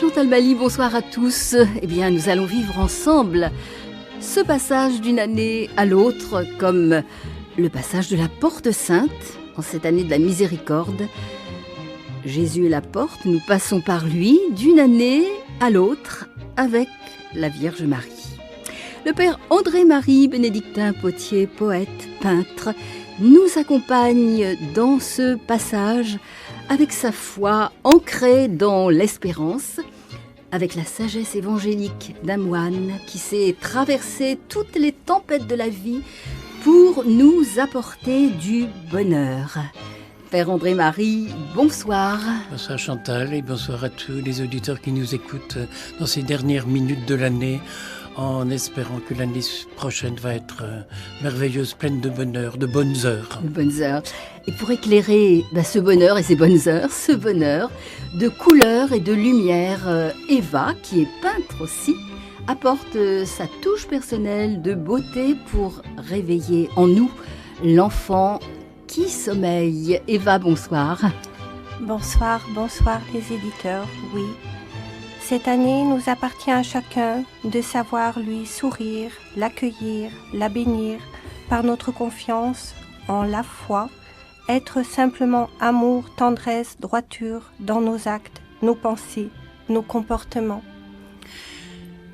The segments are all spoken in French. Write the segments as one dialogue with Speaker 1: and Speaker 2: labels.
Speaker 1: Chantal Bali, bonsoir à tous. Eh bien, nous allons vivre ensemble ce passage d'une année à l'autre, comme le passage de la Porte Sainte, en cette année de la miséricorde. Jésus est la porte, nous passons par lui d'une année à l'autre avec la Vierge Marie. Le Père André-Marie Bénédictin Potier, poète, peintre, nous accompagne dans ce passage avec sa foi ancrée dans l'espérance, avec la sagesse évangélique d'un moine qui sait traverser toutes les tempêtes de la vie pour nous apporter du bonheur. Père André-Marie, bonsoir.
Speaker 2: Bonsoir Chantal et bonsoir à tous les auditeurs qui nous écoutent dans ces dernières minutes de l'année, en espérant que l'année prochaine va être merveilleuse, pleine de bonheur, de bonnes heures.
Speaker 1: De bonnes heures. Et pour éclairer ce bonheur et ces bonnes heures, ce bonheur de couleurs et de lumière, Eva, qui est peintre aussi, apporte sa touche personnelle de beauté pour réveiller en nous l'enfant qui sommeille. Eva, bonsoir.
Speaker 3: Bonsoir les éditeurs, oui. Cette année nous appartient à chacun de savoir lui sourire, l'accueillir, la bénir par notre confiance en la foi, être simplement amour, tendresse, droiture dans nos actes, nos pensées, nos comportements.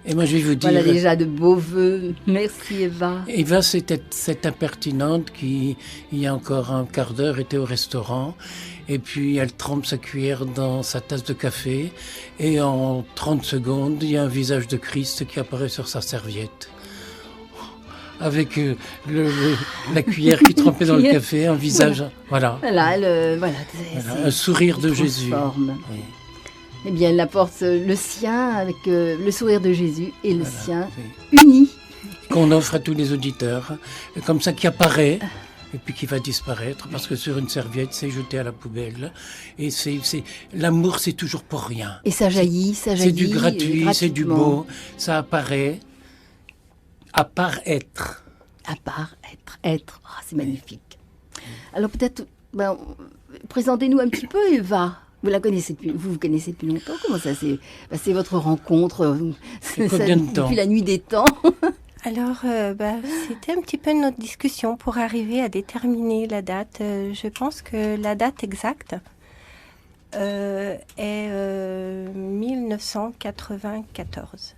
Speaker 2: Et moi, je vais vous dire...
Speaker 1: Voilà déjà de beaux vœux. Merci Eva.
Speaker 2: Eva, c'était cette impertinente qui, il y a encore un quart d'heure, était au restaurant. Et puis, elle trempe sa cuillère dans sa tasse de café. Et en 30 secondes, il y a un visage de Christ qui apparaît sur sa serviette. Avec la cuillère qui trempait dans le café, un visage... Voilà. Un sourire de Jésus. Oui.
Speaker 1: Eh bien, elle apporte le sien avec le sourire de Jésus et le sien unis.
Speaker 2: Qu'on offre à tous les auditeurs, comme ça qui apparaît et puis qui va disparaître parce que sur une serviette, c'est jeté à la poubelle. Et l'amour, c'est toujours pour rien.
Speaker 1: Et ça jaillit.
Speaker 2: C'est du gratuit, c'est du beau, ça apparaît à part être.
Speaker 1: À part être. Oh, c'est magnifique. Alors peut-être, présentez-nous un petit peu, Eva. Vous connaissez depuis longtemps. Comment ça s'est passé votre rencontre
Speaker 2: combien de temps?
Speaker 1: Depuis la nuit des temps.
Speaker 3: Alors, c'était un petit peu notre discussion pour arriver à déterminer la date. Je pense que la date exacte est 1994.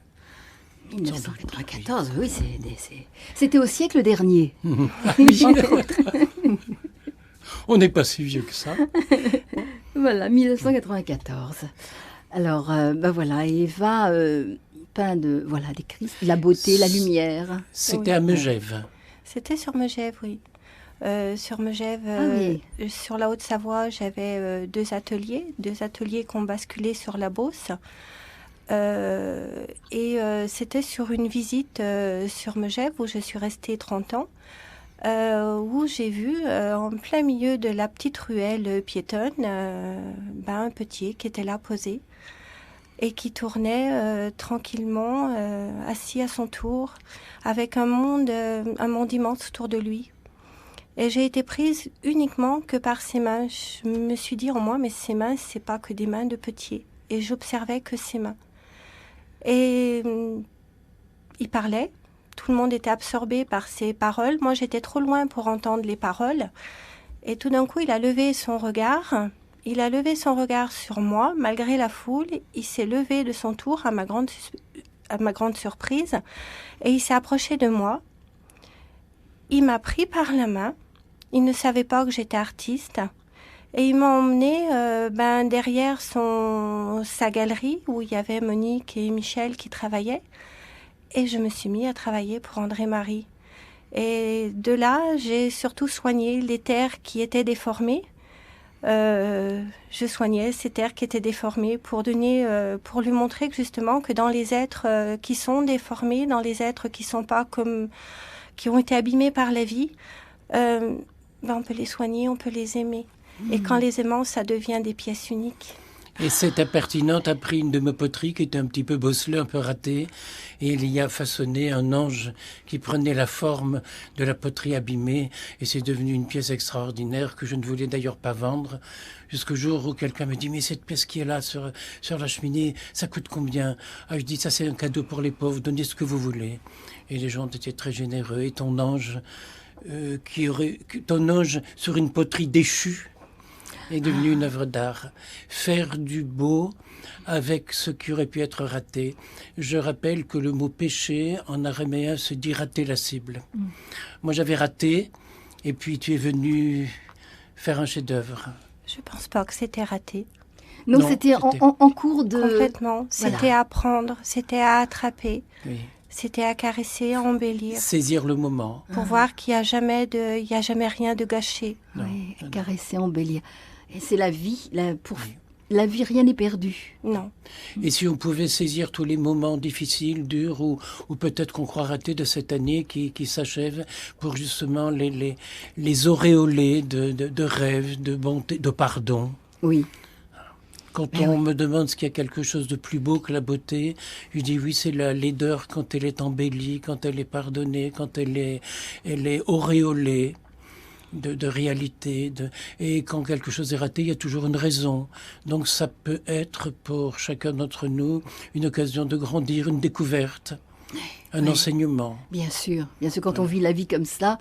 Speaker 1: 1994, oui, c'était au siècle dernier.
Speaker 2: On n'est pas si vieux que ça.
Speaker 1: Voilà, 1994. Alors, Eva peint des Christ, la beauté, la lumière.
Speaker 2: C'était à Megève.
Speaker 3: C'était sur Megève, oui. Sur Megève, sur la Haute-Savoie, j'avais deux ateliers qui ont basculé sur la Beauce. C'était sur une visite sur Megève où je suis restée 30 ans. Où j'ai vu en plein milieu de la petite ruelle piétonne un potier qui était là posé et qui tournait tranquillement assis à son tour avec un monde immense autour de lui. Et j'ai été prise uniquement que par ses mains. Je me suis dit en moi, mais ces mains, c'est pas que des mains de potier. Et j'observais que ses mains. Et il parlait. Tout le monde était absorbé par ses paroles. Moi, j'étais trop loin pour entendre les paroles. Et tout d'un coup, il a levé son regard. Il a levé son regard sur moi, malgré la foule. Il s'est levé de son tour, à ma grande surprise. Et il s'est approché de moi. Il m'a pris par la main. Il ne savait pas que j'étais artiste. Et il m'a emmené derrière sa galerie, où il y avait Monique et Michel qui travaillaient. Et je me suis mis à travailler pour André-Marie. Et de là, j'ai surtout soigné les terres qui étaient déformées. Je soignais ces terres qui étaient déformées pour lui montrer que justement que dans les êtres qui sont déformés, dans les êtres qui sont pas qui ont été abîmés par la vie, on peut les soigner, on peut les aimer. Et quand les aimants, ça devient des pièces uniques.
Speaker 2: Et cette impertinente a pris une de mes poteries qui était un petit peu bosselée, un peu ratée, et il y a façonné un ange qui prenait la forme de la poterie abîmée, et c'est devenu une pièce extraordinaire que je ne voulais d'ailleurs pas vendre, jusqu'au jour où quelqu'un me dit « Mais cette pièce qui est là sur la cheminée, ça coûte combien ?» Ah, je dis « Ça c'est un cadeau pour les pauvres, donnez ce que vous voulez. » Et les gens étaient très généreux, et ton ange, ton ange sur une poterie déchue, est devenu une œuvre d'art. Faire du beau avec ce qui aurait pu être raté. Je rappelle que le mot péché en araméen se dit rater la cible. Moi j'avais raté et puis tu es venu faire un chef-d'œuvre.
Speaker 3: Je pense pas que c'était raté.
Speaker 1: Non, c'était en cours de...
Speaker 3: Complètement. C'était à prendre, c'était à attraper.
Speaker 2: Oui.
Speaker 3: C'était à caresser, à embellir.
Speaker 2: Saisir le moment.
Speaker 3: Pour voir qu'il n'y a jamais rien de gâché.
Speaker 1: Oui, caresser, embellir. Et c'est la vie, la vie, rien n'est perdu.
Speaker 3: Non.
Speaker 2: Et si on pouvait saisir tous les moments difficiles, durs, ou peut-être qu'on croit rater de cette année qui s'achève, pour justement les auréoler de rêves, de bonté, de pardon.
Speaker 1: Oui.
Speaker 2: Quand on me demande ce qu'il y a quelque chose de plus beau que la beauté, je dis oui, c'est la laideur quand elle est embellie, quand elle est pardonnée, quand elle est auréolée de réalité. Et quand quelque chose est raté, il y a toujours une raison. Donc ça peut être pour chacun d'entre nous une occasion de grandir, une découverte, un enseignement.
Speaker 1: Bien sûr, quand on vit la vie comme ça,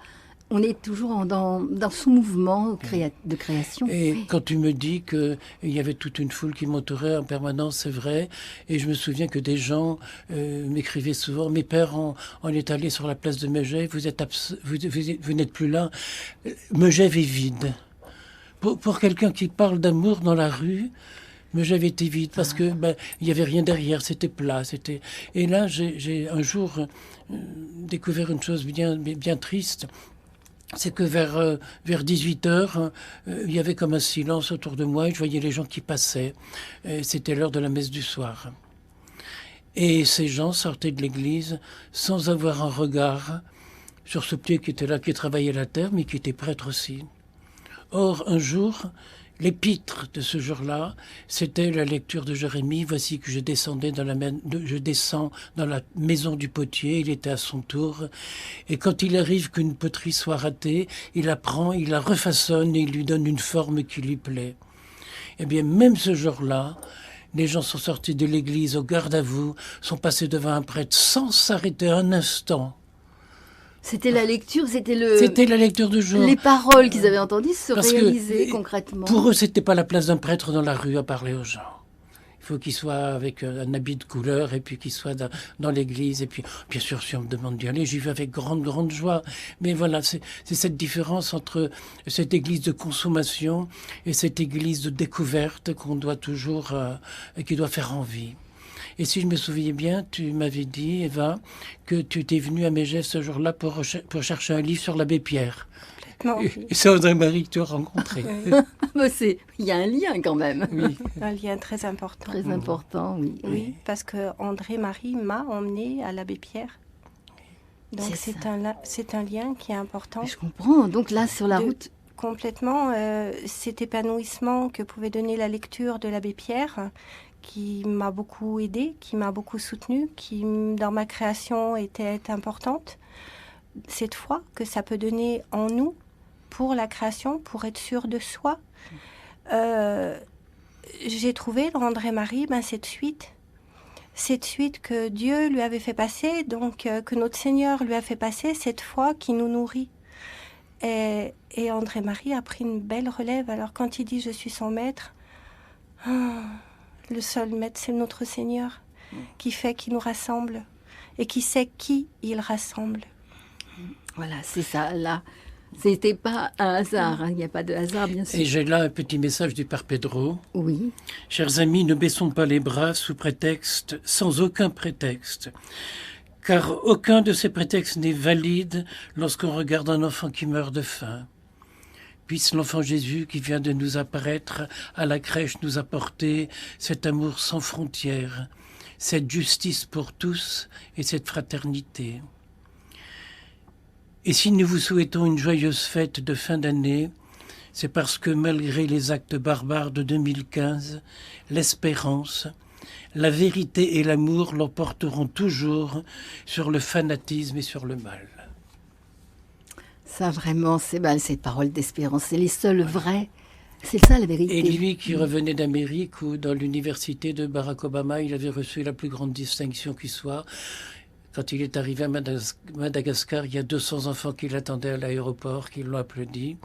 Speaker 1: on est toujours dans son mouvement de création.
Speaker 2: Et quand tu me dis qu'il y avait toute une foule qui m'entourait en permanence, c'est vrai. Et je me souviens que des gens m'écrivaient souvent « Mes pères, on est allés sur la place de Megève, vous n'êtes plus là. Megève est vide. » Pour quelqu'un qui parle d'amour dans la rue, Megève était vide parce que il y avait rien derrière, c'était plat. Et là, j'ai un jour découvert une chose bien triste. C'est que vers 18h, il y avait comme un silence autour de moi et je voyais les gens qui passaient. C'était l'heure de la messe du soir. Et ces gens sortaient de l'église sans avoir un regard sur ce pied qui était là, qui travaillait la terre, mais qui était prêtre aussi. Or, un jour, l'épître de ce jour-là, c'était la lecture de Jérémie. Voici que je descends dans la maison du potier. Il était à son tour. Et quand il arrive qu'une poterie soit ratée, il la prend, il la refaçonne et il lui donne une forme qui lui plaît. Eh bien, même ce jour-là, les gens sont sortis de l'église au garde à vous, sont passés devant un prêtre sans s'arrêter un instant.
Speaker 1: C'était la lecture, c'était
Speaker 2: la lecture du jour.
Speaker 1: Les paroles qu'ils avaient entendues se réalisaient concrètement.
Speaker 2: Pour eux, c'était pas la place d'un prêtre dans la rue à parler aux gens. Il faut qu'il soit avec un habit de couleur et puis qu'il soit dans l'église. Et puis, bien sûr, si on me demande d'y aller, j'y vais avec grande joie. Mais voilà, c'est cette différence entre cette église de consommation et cette église de découverte qu'on doit toujours, qui doit faire envie. Et si je me souviens bien, tu m'avais dit, Eva, que tu étais venue à Megève ce jour-là pour chercher un livre sur l'abbé Pierre.
Speaker 3: Non.
Speaker 2: Et c'est André-Marie que tu as rencontré.
Speaker 1: Il y a un lien quand même.
Speaker 2: Oui.
Speaker 3: Un lien très important.
Speaker 1: Très important, oui.
Speaker 3: Oui, parce que André-Marie m'a emmenée à l'abbé Pierre. Donc c'est un lien qui est important.
Speaker 1: Je comprends. Donc là, sur la route...
Speaker 3: Complètement, cet épanouissement que pouvait donner la lecture de l'abbé Pierre, qui m'a beaucoup aidée, qui m'a beaucoup soutenue, qui dans ma création était importante. Cette foi que ça peut donner en nous pour la création, pour être sûr de soi. J'ai trouvé dans André-Marie cette suite que Dieu lui avait fait passer, donc que notre Seigneur lui a fait passer, cette foi qui nous nourrit. Et André-Marie a pris une belle relève. Alors quand il dit « je suis son maître », le seul maître, c'est notre Seigneur qui nous rassemble et qui sait qui il rassemble.
Speaker 1: Voilà, c'est ça, là. C'était pas un hasard, il n'y a pas de hasard, bien sûr.
Speaker 2: Et j'ai là un petit message du Père Pedro.
Speaker 1: Oui.
Speaker 2: Chers amis, ne baissons pas les bras sans aucun prétexte. Car aucun de ces prétextes n'est valide lorsqu'on regarde un enfant qui meurt de faim. Puisse l'enfant Jésus qui vient de nous apparaître à la crèche nous apporter cet amour sans frontières, cette justice pour tous et cette fraternité. Et si nous vous souhaitons une joyeuse fête de fin d'année, c'est parce que malgré les actes barbares de 2015, l'espérance, la vérité et l'amour l'emporteront toujours sur le fanatisme et sur le mal.
Speaker 1: Ça, vraiment, c'est ces paroles d'espérance. C'est les seules vraies. C'est ça, la vérité.
Speaker 2: Et lui qui revenait d'Amérique, où dans l'université de Barack Obama, il avait reçu la plus grande distinction qui soit. Quand il est arrivé à Madagascar, il y a 200 enfants qui l'attendaient à l'aéroport, qui l'ont applaudi.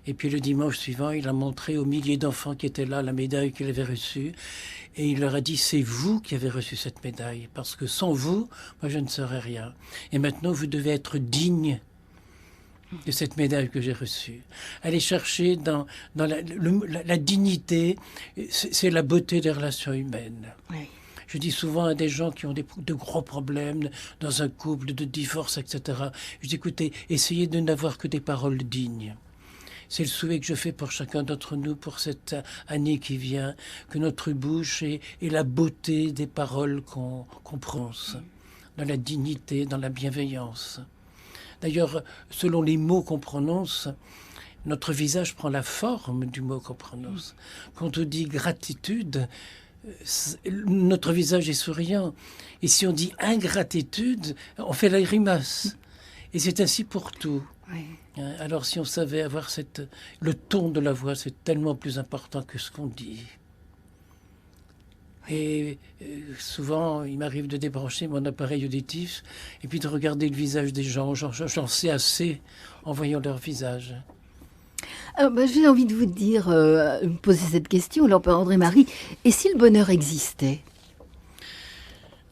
Speaker 2: Et puis le dimanche suivant, il a montré aux milliers d'enfants qui étaient là la médaille qu'il avait reçue. Et il leur a dit, c'est vous qui avez reçu cette médaille, parce que sans vous, moi je ne serais rien. Et maintenant, vous devez être digne de cette médaille que j'ai reçue. Aller chercher dans la dignité, c'est la beauté des relations humaines.
Speaker 1: Oui.
Speaker 2: Je dis souvent à des gens qui ont de gros problèmes dans un couple, de divorce, etc. Je dis, écoutez, essayez de n'avoir que des paroles dignes. C'est le souhait que je fais pour chacun d'entre nous pour cette année qui vient, que notre bouche ait la beauté des paroles qu'on prononce, dans la dignité, dans la bienveillance. D'ailleurs, selon les mots qu'on prononce, notre visage prend la forme du mot qu'on prononce. Quand on dit gratitude, notre visage est souriant. Et si on dit ingratitude, on fait la grimace. Et c'est ainsi pour tout.
Speaker 1: Oui.
Speaker 2: Alors si on savait avoir le ton de la voix, c'est tellement plus important que ce qu'on dit. Et souvent, il m'arrive de débrancher mon appareil auditif et puis de regarder le visage des gens. J'en sais assez en voyant leur visage.
Speaker 1: Alors, j'ai envie de vous dire, me poser cette question, alors, André-Marie, et si le bonheur existait?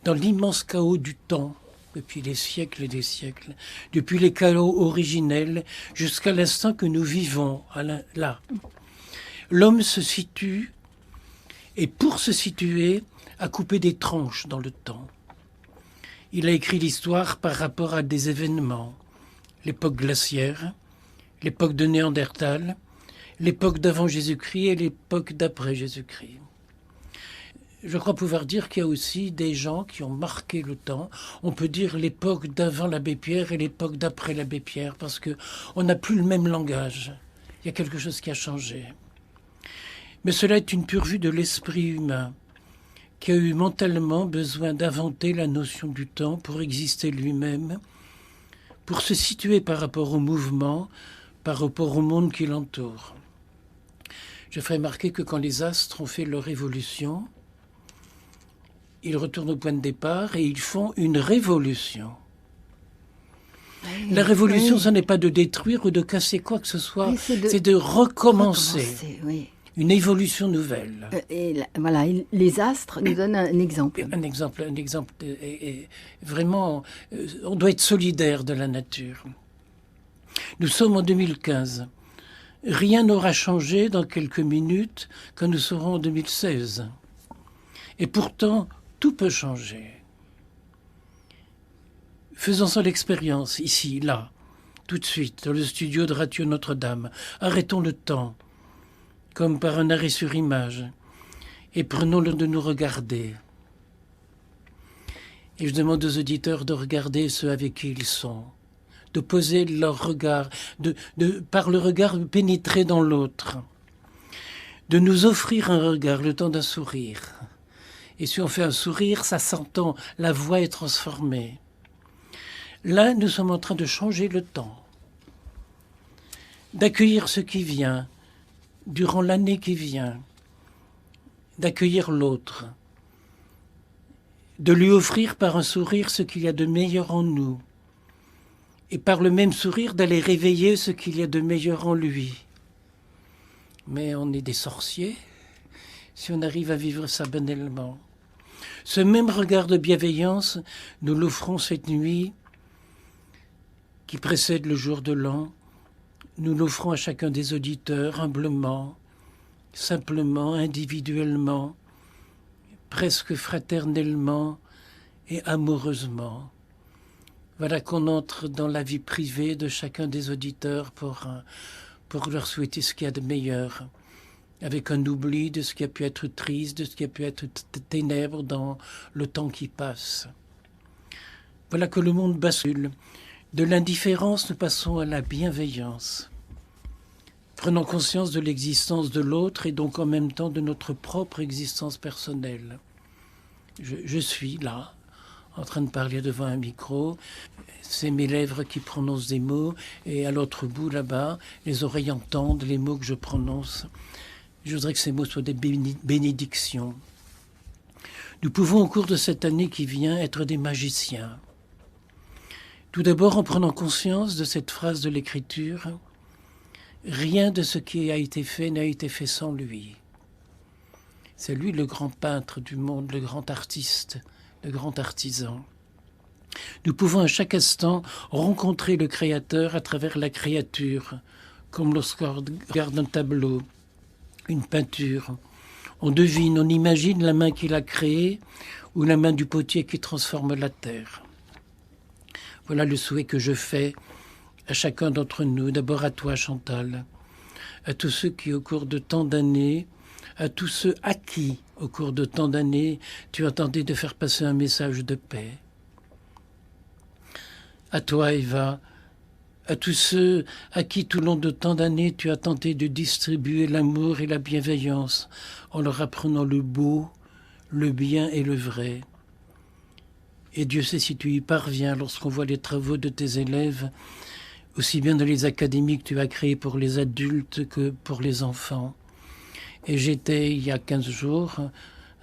Speaker 2: Dans l'immense chaos du temps, depuis des siècles et des siècles, depuis les chaos originels jusqu'à l'instant que nous vivons, là, l'homme se situe, et pour se situer, a coupé des tranches dans le temps. Il a écrit l'histoire par rapport à des événements, l'époque glaciaire, l'époque de Néandertal, l'époque d'avant Jésus-Christ et l'époque d'après Jésus-Christ. Je crois pouvoir dire qu'il y a aussi des gens qui ont marqué le temps. On peut dire l'époque d'avant l'abbé Pierre et l'époque d'après l'abbé Pierre, parce qu'on n'a plus le même langage. Il y a quelque chose qui a changé. Mais cela est une pure vue de l'esprit humain, qui a eu mentalement besoin d'inventer la notion du temps pour exister lui-même, pour se situer par rapport au mouvement, par rapport au monde qui l'entoure. Je ferai remarquer que quand les astres ont fait leur évolution, ils retournent au point de départ et ils font une révolution. La révolution, ce n'est pas de détruire ou de casser quoi que ce soit, oui, c'est de recommencer.
Speaker 1: Oui.
Speaker 2: Une évolution nouvelle.
Speaker 1: Voilà, les astres nous donnent un exemple.
Speaker 2: Un exemple. Et vraiment, on doit être solidaire de la nature. Nous sommes en 2015. Rien n'aura changé dans quelques minutes quand nous serons en 2016. Et pourtant, tout peut changer. Faisons-en l'expérience, ici, là, tout de suite, dans le studio de Radio Notre-Dame. Arrêtons le temps, comme par un arrêt sur image, et prenons-le de nous regarder. Et je demande aux auditeurs de regarder ceux avec qui ils sont, de poser leur regard, par le regard pénétrer dans l'autre, de nous offrir un regard, le temps d'un sourire. Et si on fait un sourire, ça s'entend, la voix est transformée. Là, nous sommes en train de changer le temps, d'accueillir ce qui vient, durant l'année qui vient, d'accueillir l'autre, de lui offrir par un sourire ce qu'il y a de meilleur en nous, et par le même sourire d'aller réveiller ce qu'il y a de meilleur en lui. Mais on est des sorciers si on arrive à vivre ça banellement. Ce même regard de bienveillance, nous l'offrons cette nuit qui précède le jour de l'an. Nous l'offrons à chacun des auditeurs, humblement, simplement, individuellement, presque fraternellement et amoureusement. Voilà qu'on entre dans la vie privée de chacun des auditeurs pour leur souhaiter ce qu'il y a de meilleur, avec un oubli de ce qui a pu être triste, de ce qui a pu être ténèbres dans le temps qui passe. Voilà que le monde bascule. De l'indifférence, nous passons à la bienveillance. Prenons conscience de l'existence de l'autre et donc en même temps de notre propre existence personnelle. Je suis là, en train de parler devant un micro, c'est mes lèvres qui prononcent des mots, et à l'autre bout, là-bas, les oreilles entendent les mots que je prononce. Je voudrais que ces mots soient des bénédictions. Nous pouvons, au cours de cette année qui vient, être des magiciens. Tout d'abord, en prenant conscience de cette phrase de l'Écriture, « Rien de ce qui a été fait n'a été fait sans lui ». C'est lui le grand peintre du monde, le grand artiste, le grand artisan. Nous pouvons à chaque instant rencontrer le Créateur à travers la créature, comme lorsqu'on regarde un tableau, une peinture. On devine, on imagine la main qu'il a créée ou la main du potier qui transforme la terre. Voilà le souhait que je fais à chacun d'entre nous, d'abord à toi Chantal, à tous ceux qui au cours de tant d'années, à tous ceux à qui au cours de tant d'années tu as tenté de faire passer un message de paix. À toi Eva, à tous ceux à qui tout au long de tant d'années tu as tenté de distribuer l'amour et la bienveillance en leur apprenant le beau, le bien et le vrai. Et Dieu sait si tu y parviens lorsqu'on voit les travaux de tes élèves, aussi bien dans les académies que tu as créées pour les adultes que pour les enfants. Et j'étais, il y a 15 jours,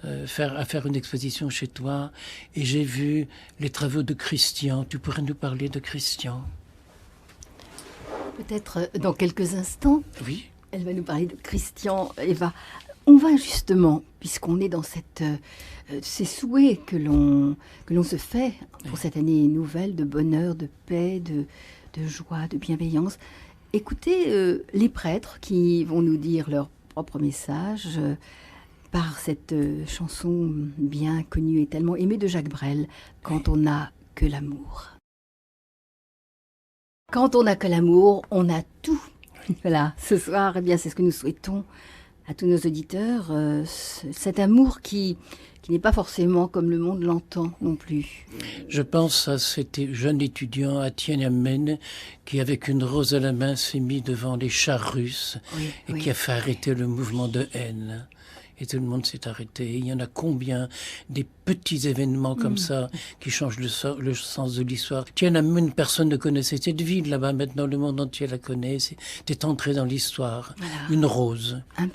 Speaker 2: à faire une exposition chez toi, et j'ai vu les travaux de Christian. Tu pourrais nous parler de Christian?
Speaker 1: Peut-être dans quelques instants.
Speaker 2: Oui.
Speaker 1: Elle va nous parler de Christian, Eva. On va justement, puisqu'on est dans ces souhaits que l'on se fait pour cette année nouvelle de bonheur, de paix, de joie, de bienveillance, écoutez les prêtres qui vont nous dire leur propre message par cette chanson bien connue et tellement aimée de Jacques Brel, « Quand on n'a que l'amour ». Quand on n'a que l'amour, on a tout. Voilà, ce soir, eh bien, c'est ce que nous souhaitons à tous nos auditeurs, cet amour qui n'est pas forcément comme le monde l'entend non plus.
Speaker 2: Je pense à cet jeune étudiant à Tiananmen qui, avec une rose à la main, s'est mis devant les chars russes qui a fait arrêter le mouvement de haine. Et tout le monde s'est arrêté. Il y en a combien des petits événements comme ça qui changent le sens de l'histoire. Tiananmen, personne ne connaissait cette ville là-bas. Maintenant, le monde entier la connaît. C'est entré dans l'histoire. Voilà. Une rose.
Speaker 1: Un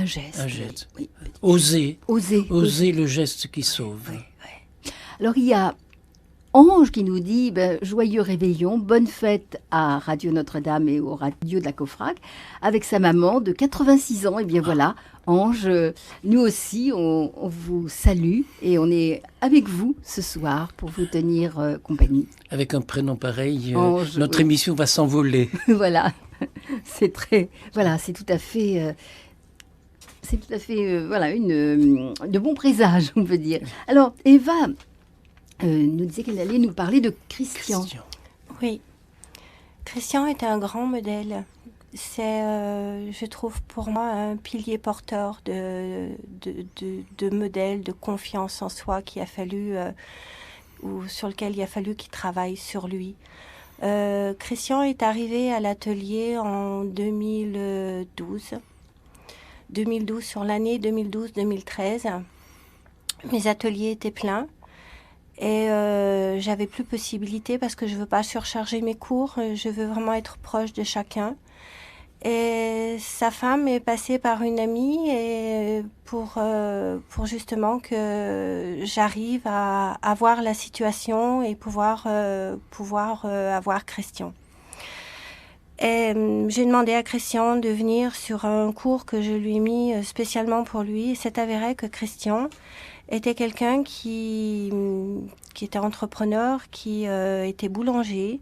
Speaker 1: geste.
Speaker 2: Un geste.
Speaker 1: Oui.
Speaker 2: Oser
Speaker 1: Oser
Speaker 2: le geste qui sauve.
Speaker 1: Oui. Alors, il y a Ange qui nous dit joyeux réveillon, bonne fête à Radio Notre-Dame et aux radios de la COFRAC avec sa maman de 86 ans. Et bien voilà, Ange, nous aussi, on vous salue et on est avec vous ce soir pour vous tenir compagnie.
Speaker 2: Avec un prénom pareil,
Speaker 1: Ange,
Speaker 2: notre émission va s'envoler.
Speaker 1: Voilà, c'est tout à fait... voilà, de bons présages, on peut dire. Alors, Eva nous disait qu'elle allait nous parler de Christian.
Speaker 3: Oui. Christian est un grand modèle. C'est, je trouve, pour moi, un pilier porteur de modèle, de confiance en soi qu'il a fallu, ou sur lequel il a fallu qu'il travaille sur lui. Christian est arrivé à l'atelier en 2012. 2012, sur l'année 2012-2013. Mes ateliers étaient pleins. Et j'avais plus possibilité parce que je veux pas surcharger mes cours, je veux vraiment être proche de chacun. Et sa femme est passée par une amie et pour justement que j'arrive à voir la situation et pouvoir avoir Christian. Et j'ai demandé à Christian de venir sur un cours que je lui ai mis spécialement pour lui. Et c'est avéré que Christian était quelqu'un qui était entrepreneur, qui était boulanger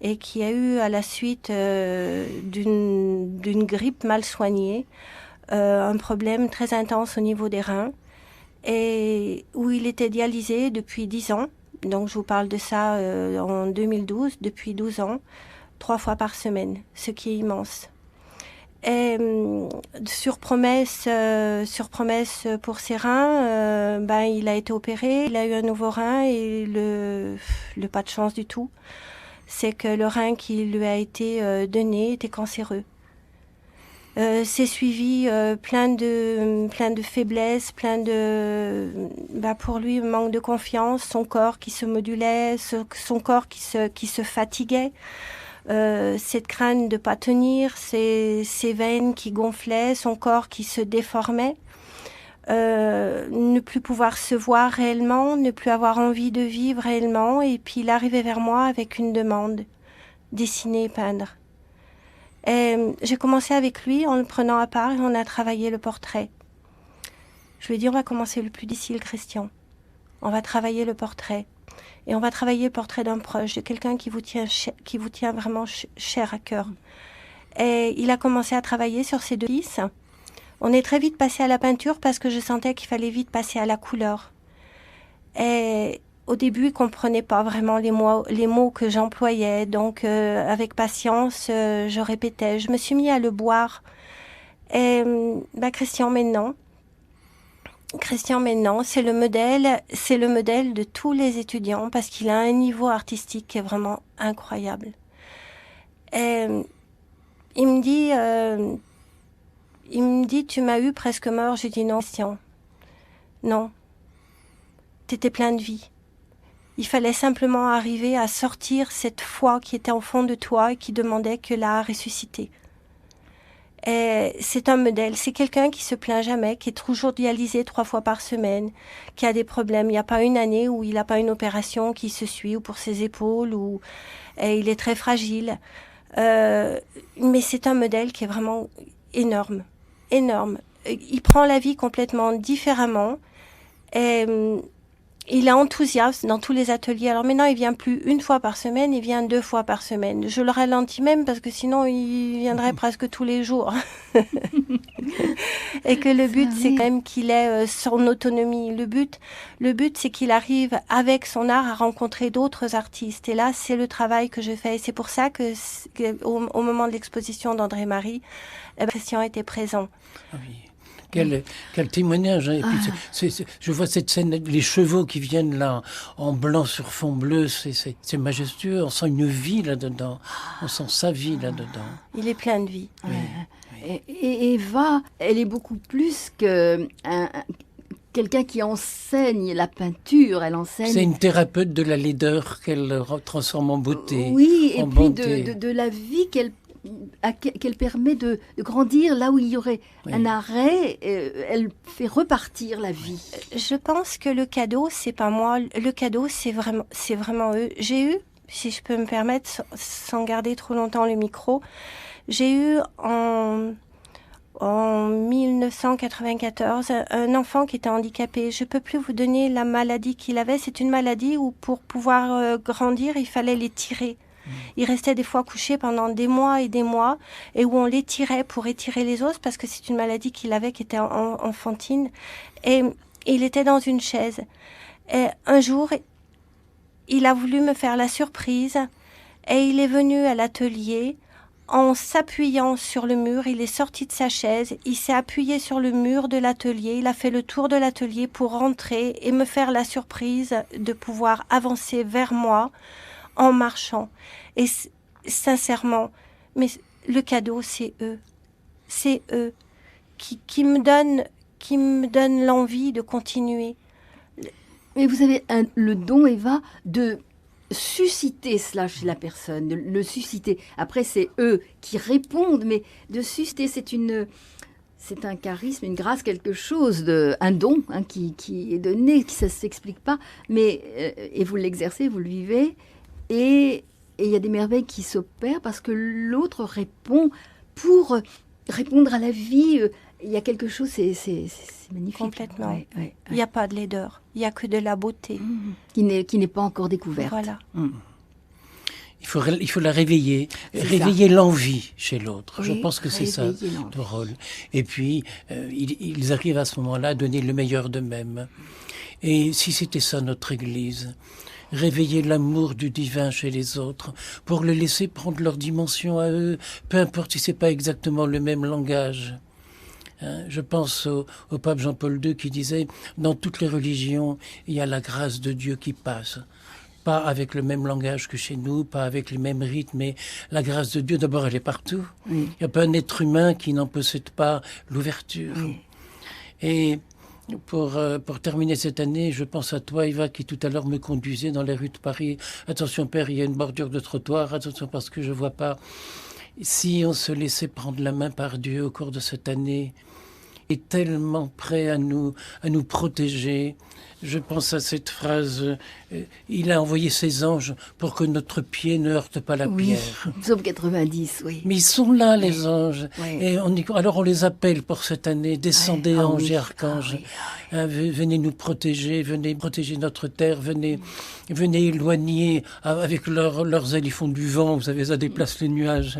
Speaker 3: et qui a eu à la suite d'une grippe mal soignée un problème très intense au niveau des reins et où il était dialysé depuis 10 ans. Donc je vous parle de ça en 2012, depuis 12 ans, 3 fois par semaine, ce qui est immense. Et sur promesse pour ses reins, il a été opéré, il a eu un nouveau rein et le pas de chance du tout, c'est que le rein qui lui a été donné était cancéreux. C'est suivi plein de faiblesses, pour lui, manque de confiance, son corps qui se modulait, son corps qui se fatiguait, cette crainte de pas tenir, ses veines qui gonflaient, son corps qui se déformait, ne plus pouvoir se voir réellement, ne plus avoir envie de vivre réellement, et puis il arrivait vers moi avec une demande, dessiner, peindre. Et j'ai commencé avec lui en le prenant à part et on a travaillé le portrait. Je lui ai dit, on va commencer le plus difficile, Christian. On va travailler le portrait. Et on va travailler le portrait d'un proche, de quelqu'un qui vous tient vraiment cher à cœur. Et il a commencé à travailler sur ses 2 fils. On est très vite passé à la peinture parce que je sentais qu'il fallait vite passer à la couleur. Et au début, il comprenait pas vraiment les mots que j'employais. Donc, avec patience, je répétais. Je me suis mis à le boire. Et Christian maintenant, c'est le modèle de tous les étudiants parce qu'il a un niveau artistique qui est vraiment incroyable. Et il me dit, tu m'as eu presque mort. J'ai dit non, Christian. Non. T'étais plein de vie. Il fallait simplement arriver à sortir cette foi qui était au fond de toi et qui demandait que l'art ressuscité. Et c'est un modèle, c'est quelqu'un qui se plaint jamais, qui est toujours dialysé 3 fois par semaine, qui a des problèmes. Il n'y a pas une année où il n'a pas une opération qui se suit, ou pour ses épaules, et il est très fragile. Mais c'est un modèle qui est vraiment énorme, énorme. Il prend la vie complètement différemment. Et il est enthousiaste dans tous les ateliers. Alors maintenant, il vient plus 1 fois par semaine, il vient 2 fois par semaine. Je le ralentis même parce que sinon, il viendrait presque tous les jours. Et que le but, c'est quand même qu'il ait son autonomie. Le but, c'est qu'il arrive avec son art à rencontrer d'autres artistes. Et là, c'est le travail que je fais. Et c'est pour ça que au moment de l'exposition d'André-Marie, Christian était présent.
Speaker 2: Ah oui. Quel témoignage, hein. Et puis je vois cette scène, les chevaux qui viennent là en blanc sur fond bleu, c'est majestueux, on sent une vie là-dedans, on sent sa vie là-dedans.
Speaker 3: Il est plein de vie.
Speaker 1: Oui. Et Eva, elle est beaucoup plus que quelqu'un qui enseigne la peinture, elle enseigne...
Speaker 2: C'est une thérapeute de la laideur qu'elle transforme en beauté.
Speaker 1: Oui, et puis
Speaker 2: bonté.
Speaker 1: de la vie qu'elle permet de grandir là où il y aurait un arrêt, elle fait repartir la vie.
Speaker 3: Je pense que le cadeau, c'est pas moi. Le cadeau, c'est vraiment eux. J'ai eu, si je peux me permettre, sans garder trop longtemps le micro, j'ai eu en 1994 un enfant qui était handicapé. Je peux plus vous donner la maladie qu'il avait. C'est une maladie où pour pouvoir grandir, il fallait les tirer. Il restait des fois couché pendant des mois et où on l'étirait pour étirer les os parce que c'est une maladie qu'il avait qui était enfantine. Et il était dans une chaise. Et un jour, il a voulu me faire la surprise et il est venu à l'atelier en s'appuyant sur le mur. Il est sorti de sa chaise, il s'est appuyé sur le mur de l'atelier, il a fait le tour de l'atelier pour rentrer et me faire la surprise de pouvoir avancer vers moi en marchant. Et sincèrement, mais le cadeau, c'est eux qui me donnent l'envie de continuer.
Speaker 1: Mais vous avez le don, Eva, de susciter cela chez la personne, de le susciter. Après, c'est eux qui répondent, mais de susciter, c'est un charisme, une grâce, quelque chose, un don qui est donné, qui ça ne s'explique pas, mais et vous l'exercez, vous le vivez. Et il y a des merveilles qui s'opèrent parce que l'autre répond pour répondre à la vie. Il y a quelque chose, c'est magnifique.
Speaker 3: Complètement. Ouais. Il n'y a pas de laideur, il n'y a que de la beauté.
Speaker 1: Qui n'est pas encore découverte.
Speaker 3: Voilà.
Speaker 2: Il faut la réveiller, l'envie chez l'autre. Oui, je pense que c'est ça le rôle. Et puis, ils arrivent à ce moment-là à donner le meilleur d'eux-mêmes. Et si c'était ça notre Église, réveiller l'amour du divin chez les autres, pour le laisser prendre leur dimension à eux, peu importe si c'est pas exactement le même langage. Je pense au pape Jean-Paul II qui disait « Dans toutes les religions, il y a la grâce de Dieu qui passe. pas avec le même langage que chez nous, pas avec les mêmes rythmes, mais la grâce de Dieu, d'abord, elle est partout.
Speaker 1: Oui.
Speaker 2: Il n'y a pas un être humain qui n'en possède pas l'ouverture.
Speaker 1: Oui.
Speaker 2: Et pour terminer cette année, je pense à toi, Eva, qui tout à l'heure me conduisait dans les rues de Paris. Attention, Père, il y a une bordure de trottoir. Attention, parce que je vois pas. Si on se laissait prendre la main par Dieu au cours de cette année, est tellement prêt à nous protéger. Je pense à cette phrase, il a envoyé ses anges pour que notre pied ne heurte pas la pierre.
Speaker 1: Psaume 90, oui.
Speaker 2: Mais ils sont là, les anges.
Speaker 1: Oui.
Speaker 2: Et alors on les appelle pour cette année. Descendez, anges et archanges. Venez nous protéger, venez protéger notre terre, venez éloigner avec leurs ailes, ils font du vent, vous savez, ça déplace les nuages.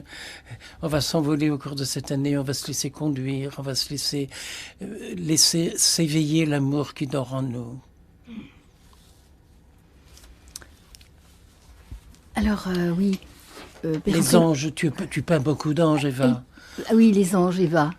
Speaker 2: On va s'envoler au cours de cette année, on va se laisser conduire, on va se laisser s'éveiller l'amour qui dort en nous.
Speaker 1: Alors, oui.
Speaker 2: Les anges, tu peins beaucoup d'anges, Eva.
Speaker 1: Oui, les anges, Eva.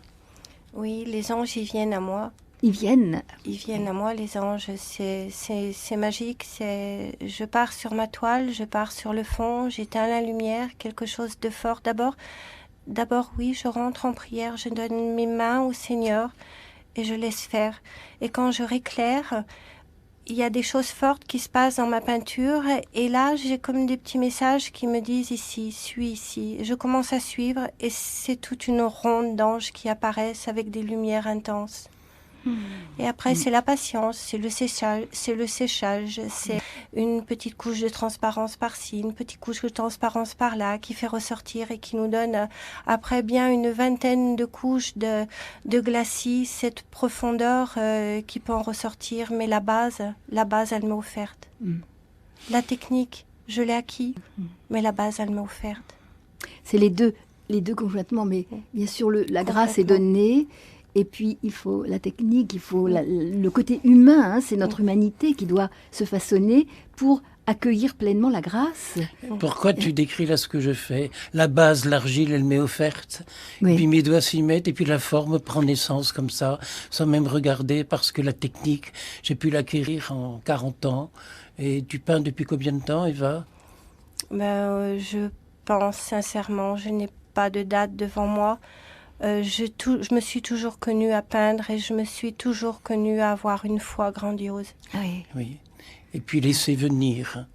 Speaker 3: Oui, les anges, ils viennent à moi.
Speaker 1: Ils viennent.
Speaker 3: Ils viennent à moi, les anges. C'est magique. Je pars sur ma toile, je pars sur le fond, j'éteins la lumière, quelque chose de fort. D'abord, oui, je rentre en prière, je donne mes mains au Seigneur et je laisse faire. Et quand je réclaire, il y a des choses fortes qui se passent dans ma peinture et là, j'ai comme des petits messages qui me disent ici, suis ici. Je commence à suivre et c'est toute une ronde d'anges qui apparaissent avec des lumières intenses. Et après, c'est la patience, c'est le séchage, c'est une petite couche de transparence par-ci, une petite couche de transparence par-là, qui fait ressortir et qui nous donne, après bien une vingtaine de couches de glacis, cette profondeur qui peut en ressortir. Mais la base, elle m'est offerte. La technique, je l'ai acquis, mais la base, elle m'est offerte.
Speaker 1: C'est les deux conjointement, mais bien sûr, la grâce est donnée. Et puis, il faut la technique, il faut le côté humain, c'est notre humanité qui doit se façonner pour accueillir pleinement la grâce.
Speaker 2: Pourquoi tu décris là ce que je fais? La base, l'argile, elle m'est offerte.
Speaker 1: Oui.
Speaker 2: Et puis mes doigts s'y mettent, et puis la forme prend naissance comme ça, sans même regarder, parce que la technique, j'ai pu l'acquérir en 40 ans. Et tu peins depuis combien de temps, Eva?
Speaker 3: Je pense sincèrement, je n'ai pas de date devant moi. Je me suis toujours connue à peindre et je me suis toujours connue à avoir une foi grandiose.
Speaker 2: Oui. Et puis laisser venir.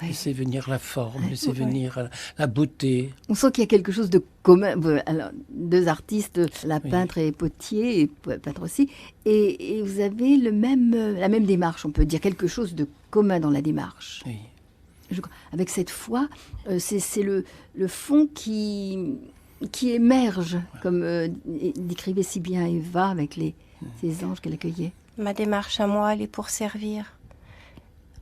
Speaker 2: Laisser venir la forme, laisser venir la beauté.
Speaker 1: On sent qu'il y a quelque chose de commun. Alors, deux artistes, la peintre et potier, et peintre aussi. Et vous avez la même démarche, on peut dire, quelque chose de commun dans la démarche.
Speaker 2: Oui.
Speaker 1: Avec cette foi, c'est le fond qui émerge, comme décrivait si bien Eva avec ces anges qu'elle accueillait. Ma démarche à moi, elle est pour servir.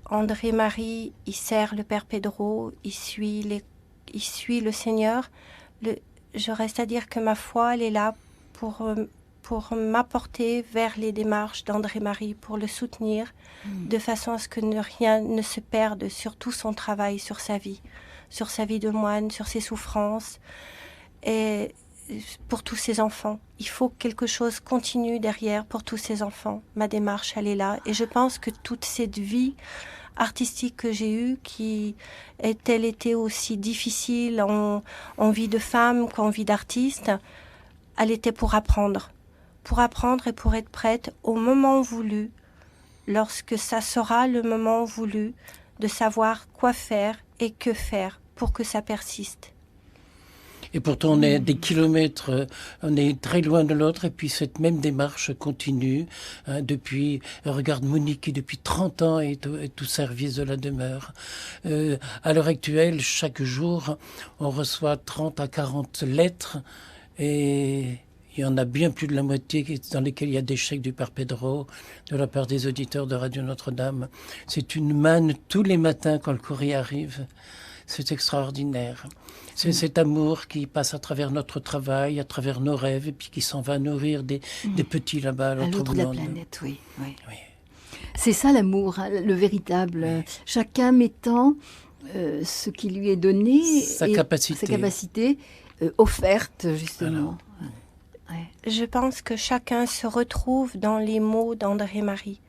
Speaker 3: André-Marie, il sert le Père Pedro, il suit le Seigneur. Je reste à dire que ma foi, elle est là pour m'apporter vers les démarches d'André-Marie, pour le soutenir, de façon à ce que rien ne se perde sur tout son travail, sur sa vie de moine, sur ses souffrances. Et pour tous ces enfants, il faut que quelque chose continue derrière pour tous ces enfants. Ma démarche, elle est là. Et je pense que toute cette vie artistique que j'ai eue, qui est-elle été aussi difficile en vie de femme qu'en vie d'artiste, elle était pour apprendre et pour être prête au moment voulu, lorsque ça sera le moment voulu, de savoir quoi faire et que faire pour que ça persiste.
Speaker 2: Et pourtant, on est des kilomètres, on est très loin de l'autre, et puis cette même démarche continue depuis, regarde Monique qui depuis 30 ans est au service de la demeure. À l'heure actuelle, chaque jour, on reçoit 30 à 40 lettres, et il y en a bien plus de la moitié dans lesquelles il y a des chèques du Père Pedro, de la part des auditeurs de Radio Notre-Dame. C'est une manne tous les matins quand le courrier arrive. C'est extraordinaire. C'est cet amour qui passe à travers notre travail, à travers nos rêves, et puis qui s'en va nourrir des petits là-bas à l'autre bout
Speaker 1: de la planète. Oui. C'est ça l'amour, hein, le véritable. Oui. Chacun mettant ce qui lui est donné,
Speaker 2: sa capacité
Speaker 1: offerte justement.
Speaker 3: Je pense que chacun se retrouve dans les mots d'André-Marie.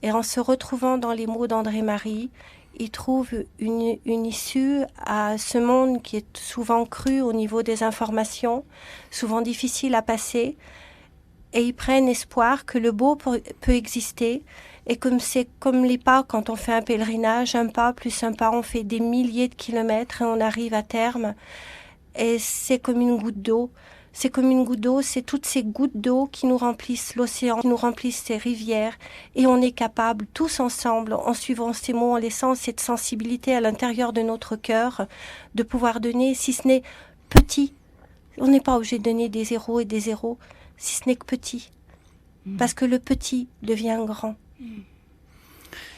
Speaker 3: Et en se retrouvant dans les mots d'André-Marie, il trouve une issue à ce monde qui est souvent cru au niveau des informations, souvent difficile à passer. Et ils prennent espoir que le beau peut exister. Et comme c'est comme les pas, quand on fait un pèlerinage, un pas plus un pas, on fait des milliers de kilomètres et on arrive à terme. Et c'est comme une goutte d'eau. C'est comme une goutte d'eau, c'est toutes ces gouttes d'eau qui nous remplissent l'océan, qui nous remplissent ces rivières. Et on est capable, tous ensemble, en suivant ces mots, en laissant cette sensibilité à l'intérieur de notre cœur, de pouvoir donner, si ce n'est petit. On n'est pas obligé de donner des zéros et des zéros, si ce n'est que petit. Parce que le petit devient grand.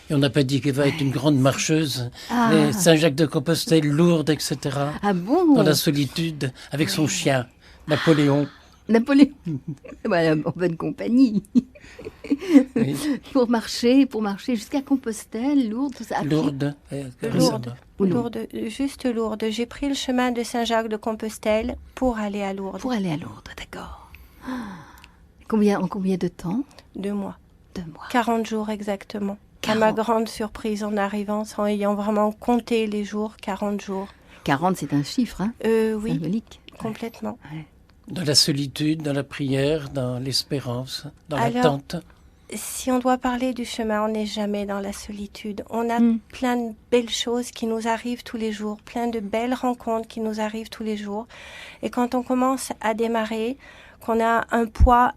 Speaker 2: Et on n'a pas dit qu'elle va être une grande marcheuse. Mais Saint-Jacques de Compostelle, Lourdes, etc.
Speaker 1: Ah bon?
Speaker 2: Dans la solitude, avec son chien, Napoléon.
Speaker 1: Napoléon. Voilà, en bonne compagnie.
Speaker 2: Oui.
Speaker 1: Pour marcher jusqu'à Compostelle, Lourdes, tout ça.
Speaker 2: Lourdes.
Speaker 3: Lourdes, juste Lourdes. J'ai pris le chemin de Saint-Jacques de Compostelle pour aller à Lourdes.
Speaker 1: Pour aller à Lourdes, d'accord. En combien de temps?
Speaker 3: 2 mois.
Speaker 1: 2 mois.
Speaker 3: 40 jours exactement. À ma grande surprise en arrivant, sans ayant vraiment compté les jours, 40 jours.
Speaker 1: 40, c'est un chiffre, hein?
Speaker 3: Oui,
Speaker 1: symbolique.
Speaker 3: complètement.
Speaker 1: Ouais.
Speaker 2: Dans la solitude, dans la prière, dans l'espérance, dans l'attente.
Speaker 3: Si on doit parler du chemin, on n'est jamais dans la solitude. On a plein de belles choses qui nous arrivent tous les jours, plein de belles rencontres qui nous arrivent tous les jours. Et quand on commence à démarrer, qu'on a un poids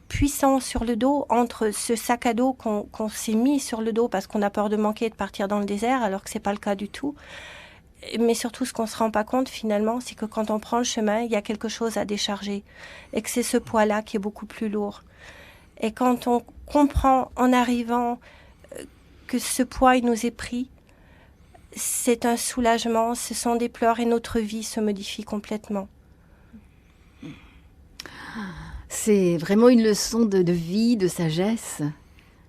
Speaker 3: puissant sur le dos, entre ce sac à dos qu'on s'est mis sur le dos parce qu'on a peur de manquer, de partir dans le désert, alors que c'est pas le cas du tout. Mais surtout, ce qu'on se rend pas compte finalement, c'est que quand on prend le chemin, il y a quelque chose à décharger et que c'est ce poids-là qui est beaucoup plus lourd. Et quand on comprend en arrivant que ce poids il nous est pris, c'est un soulagement, ce sont des pleurs et notre vie se modifie complètement.
Speaker 1: C'est vraiment une leçon de vie, de sagesse,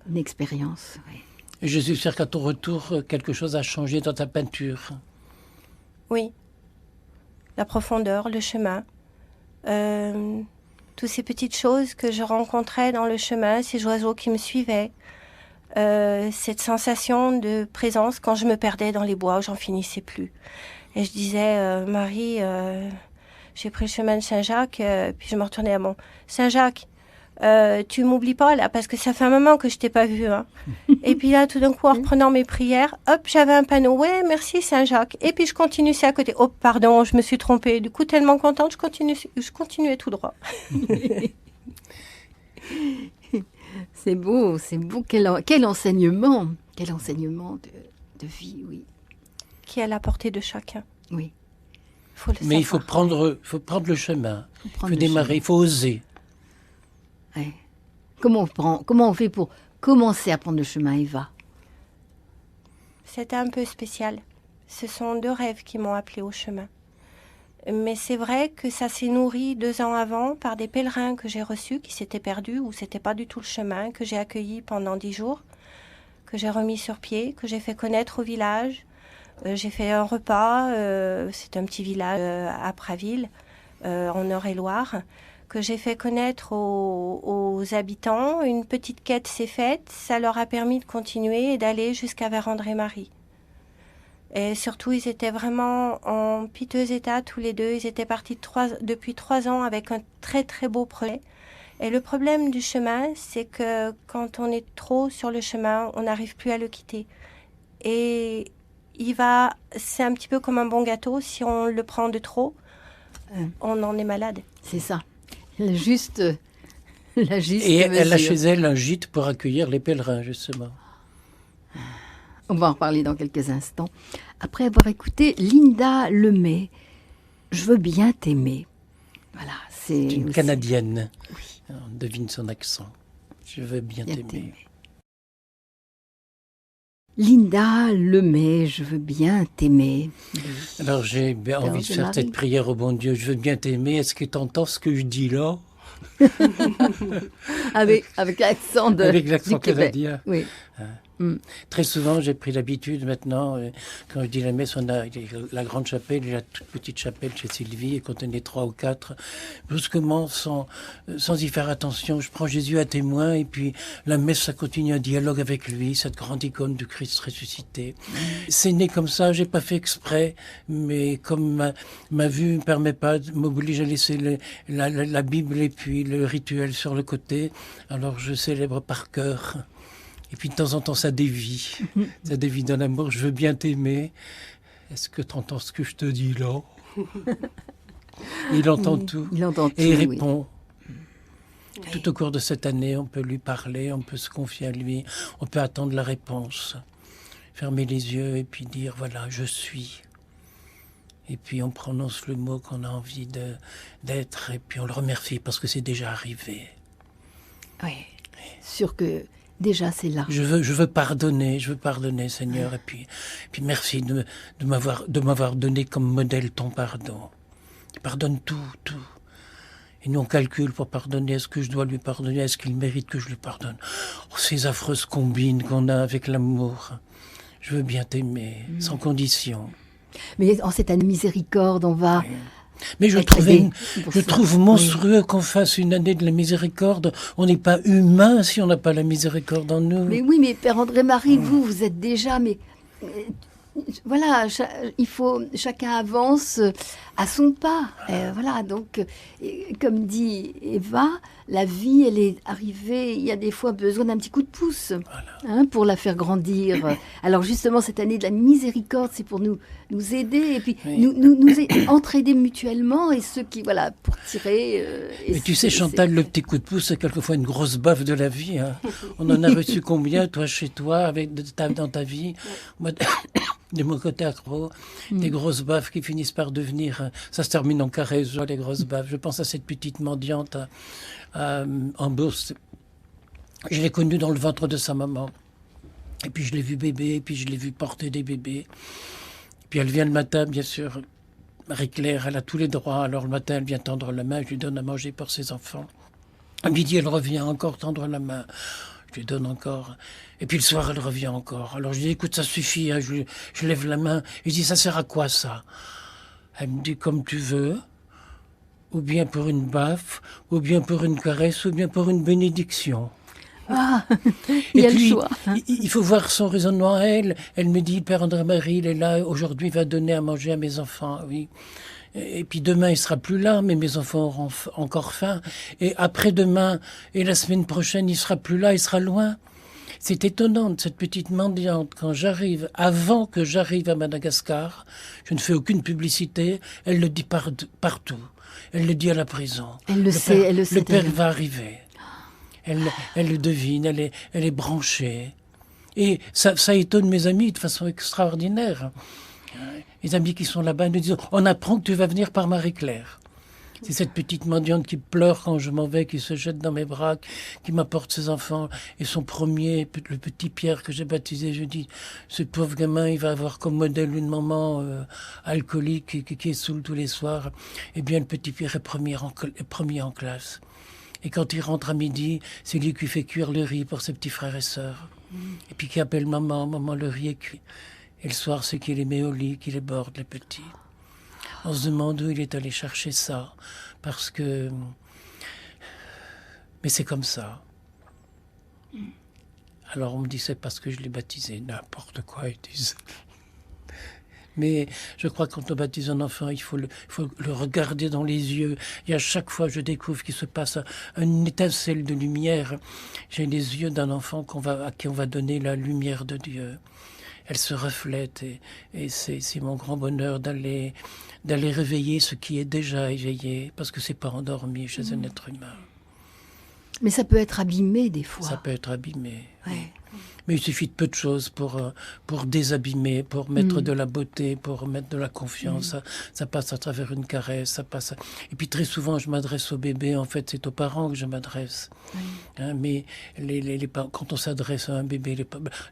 Speaker 1: une expérience. Oui.
Speaker 2: Et je suis sûr qu'à ton retour, quelque chose a changé dans ta peinture.
Speaker 3: Oui. La profondeur, le chemin. Toutes ces petites choses que je rencontrais dans le chemin, ces oiseaux qui me suivaient. Cette sensation de présence quand je me perdais dans les bois, j'en finissais plus. Et je disais, Marie... j'ai pris le chemin de Saint-Jacques, puis je me retournais à mon Saint-Jacques, tu m'oublies pas là, parce que ça fait un moment que je t'ai pas vu. Hein. Et puis là, tout d'un coup, en reprenant mes prières, hop, j'avais un panneau. Ouais, merci Saint-Jacques. Et puis je continue, c'est à côté. Oh, pardon, je me suis trompée. Du coup, tellement contente, je continuais tout droit.
Speaker 1: C'est beau. Quel enseignement de vie, oui.
Speaker 3: Qui est à la portée de chacun.
Speaker 1: Oui.
Speaker 2: Mais il faut prendre le chemin. Il faut démarrer, il faut oser.
Speaker 1: Ouais. Comment on fait pour commencer à prendre le chemin, Eva?
Speaker 3: C'était un peu spécial. Ce sont 2 rêves qui m'ont appelée au chemin. Mais c'est vrai que ça s'est nourri 2 ans avant par des pèlerins que j'ai reçus qui s'étaient perdus ou c'était pas du tout le chemin, que j'ai accueillis pendant 10 jours, que j'ai remis sur pied, que j'ai fait connaître au village. J'ai fait un repas, c'est un petit village à Praville, en Eure-et-Loire, que j'ai fait connaître aux habitants. Une petite quête s'est faite, ça leur a permis de continuer et d'aller jusqu'à vers André-Marie. Et surtout, ils étaient vraiment en piteux état tous les deux. Ils étaient partis depuis 3 ans avec un très très beau projet. Et le problème du chemin, c'est que quand on est trop sur le chemin, on n'arrive plus à le quitter. Et c'est un petit peu comme un bon gâteau, si on le prend de trop, on en est malade.
Speaker 1: C'est ça, la juste
Speaker 2: Et
Speaker 1: mesure.
Speaker 2: elle a chez elle un gîte pour accueillir les pèlerins, justement.
Speaker 1: On va en reparler dans quelques instants. Après avoir écouté Linda Lemay, Je veux bien t'aimer. Voilà, c'est
Speaker 2: une
Speaker 1: aussi...
Speaker 2: Canadienne.
Speaker 1: Oui.
Speaker 2: On devine son accent. Je veux bien t'aimer.
Speaker 1: Linda Lemay, je veux bien t'aimer.
Speaker 2: Alors j'ai bien envie de faire cette prière au bon Dieu. Je veux bien t'aimer. Est-ce que tu entends ce que je dis là?
Speaker 1: avec l'accent
Speaker 2: avec l'accent canadien.
Speaker 1: Oui.
Speaker 2: Très souvent, j'ai pris l'habitude maintenant, quand je dis la messe, on a la grande chapelle et la toute petite chapelle chez Sylvie, et quand on est 3 ou 4, brusquement, sans y faire attention, je prends Jésus à témoin, et puis la messe, ça continue un dialogue avec lui, cette grande icône du Christ ressuscité. C'est né comme ça, j'ai pas fait exprès, mais comme ma vue ne permet pas, m'oblige à laisser la Bible et puis le rituel sur le côté, alors je célèbre par cœur. Et puis de temps en temps, ça dévie. Ça dévie dans l'amour. Je veux bien t'aimer. Est-ce que tu entends ce que je te dis là? Il entend tout.
Speaker 1: Il entend tout.
Speaker 2: Et il répond.
Speaker 3: Oui.
Speaker 2: Tout au cours de cette année, on peut lui parler, on peut se confier à lui, on peut attendre la réponse. Fermer les yeux et puis dire, voilà, je suis. Et puis on prononce le mot qu'on a envie d'être et puis on le remercie parce que c'est déjà arrivé.
Speaker 1: Oui, sûr que déjà c'est là.
Speaker 2: Je veux pardonner, Seigneur, et puis merci de m'avoir donné comme modèle ton pardon. Tu pardonnes tout. Et nous on calcule pour pardonner, est-ce que je dois lui pardonner, est-ce qu'il mérite que je lui pardonne? Oh, ces affreuses combines qu'on a avec l'amour. Je veux bien t'aimer, sans condition.
Speaker 1: Mais en cette année miséricorde, on va...
Speaker 2: Oui. Mais je trouve monstrueux qu'on fasse une année de la miséricorde. On n'est pas humain si on n'a pas la miséricorde en nous.
Speaker 1: Mais oui, mais Père André-Marie, vous êtes déjà... Mais voilà, chacun avance à son pas. Voilà, donc, comme dit Eva, la vie, elle est arrivée, il y a des fois besoin d'un petit coup de pouce pour la faire grandir. Alors justement, cette année de la miséricorde, c'est pour nous aider et puis nous entraider mutuellement et ceux qui, voilà, pour tirer...
Speaker 2: Mais tu sais, Chantal, le petit coup de pouce, c'est quelquefois une grosse baffe de la vie. Hein. On en a reçu combien, toi, chez toi, dans ta vie? Moi, de mon côté accro, des grosses baffes qui finissent par devenir... Ça se termine en caresse, les grosses baffes. Je pense à cette petite mendiante en Bourse. Je l'ai connue dans le ventre de sa maman. Et puis je l'ai vue bébé, et puis je l'ai vue porter des bébés. Et puis elle vient le matin, bien sûr. Marie-Claire, elle a tous les droits. Alors le matin, elle vient tendre la main, je lui donne à manger pour ses enfants. À midi, elle revient encore tendre la main. Je lui donne encore. Et puis le soir, elle revient encore. Alors je dis, écoute, ça suffit. Hein. Je lève la main. Je dis, ça sert à quoi ça? Elle me dit, comme tu veux. Ou bien pour une baffe, ou bien pour une caresse, ou bien pour une bénédiction.
Speaker 1: Ah, il y a le choix.
Speaker 2: Il faut voir son raisonnement à elle. Elle me dit, Père André-Marie, il est là, aujourd'hui, il va donner à manger à mes enfants. Oui. Et puis demain, il sera plus là, mais mes enfants auront encore faim. Et après-demain, et la semaine prochaine, il sera plus là, il sera loin. C'est étonnant, cette petite mendiante, quand j'arrive, avant que j'arrive à Madagascar, je ne fais aucune publicité, elle le dit partout. Elle le dit à la prison.
Speaker 1: Elle le sait.
Speaker 2: Le père va arriver. Elle le devine, elle est branchée. Et ça étonne mes amis de façon extraordinaire. Les amis qui sont là-bas nous disent « On apprend que tu vas venir par Marie-Claire ». C'est cette petite mendiante qui pleure quand je m'en vais, qui se jette dans mes bras, qui m'apporte ses enfants. Et son premier, le petit Pierre que j'ai baptisé, je dis, ce pauvre gamin, il va avoir comme modèle une maman alcoolique qui est saoule tous les soirs. Eh bien, le petit Pierre est premier en classe. Et quand il rentre à midi, c'est lui qui fait cuire le riz pour ses petits frères et sœurs. Et puis qui appelle maman, le riz est cuit. Et le soir, c'est qu'il les met au lit, qu'il les borde, les petits. On se demande où il est allé chercher ça, parce que... Mais c'est comme ça. Alors on me dit, c'est parce que je l'ai baptisé. N'importe quoi, ils disent. Mais je crois que quand on baptise un enfant, il faut le regarder dans les yeux. Et à chaque fois, je découvre qu'il se passe une étincelle de lumière. J'ai les yeux d'un enfant à qui on va donner la lumière de Dieu. Elle se reflète et c'est mon grand bonheur d'aller réveiller ce qui est déjà éveillé, parce que c'est pas endormi chez un être humain.
Speaker 1: Mais ça peut être abîmé des fois.
Speaker 2: Ça peut être abîmé.
Speaker 1: Ouais.
Speaker 2: Mais il suffit de peu de choses pour désabîmer, pour mettre de la beauté, pour mettre de la confiance. Ça passe à travers une caresse, ça passe. Et puis très souvent, je m'adresse aux bébés. En fait, c'est aux parents que je m'adresse. Hein, mais quand on s'adresse à un bébé,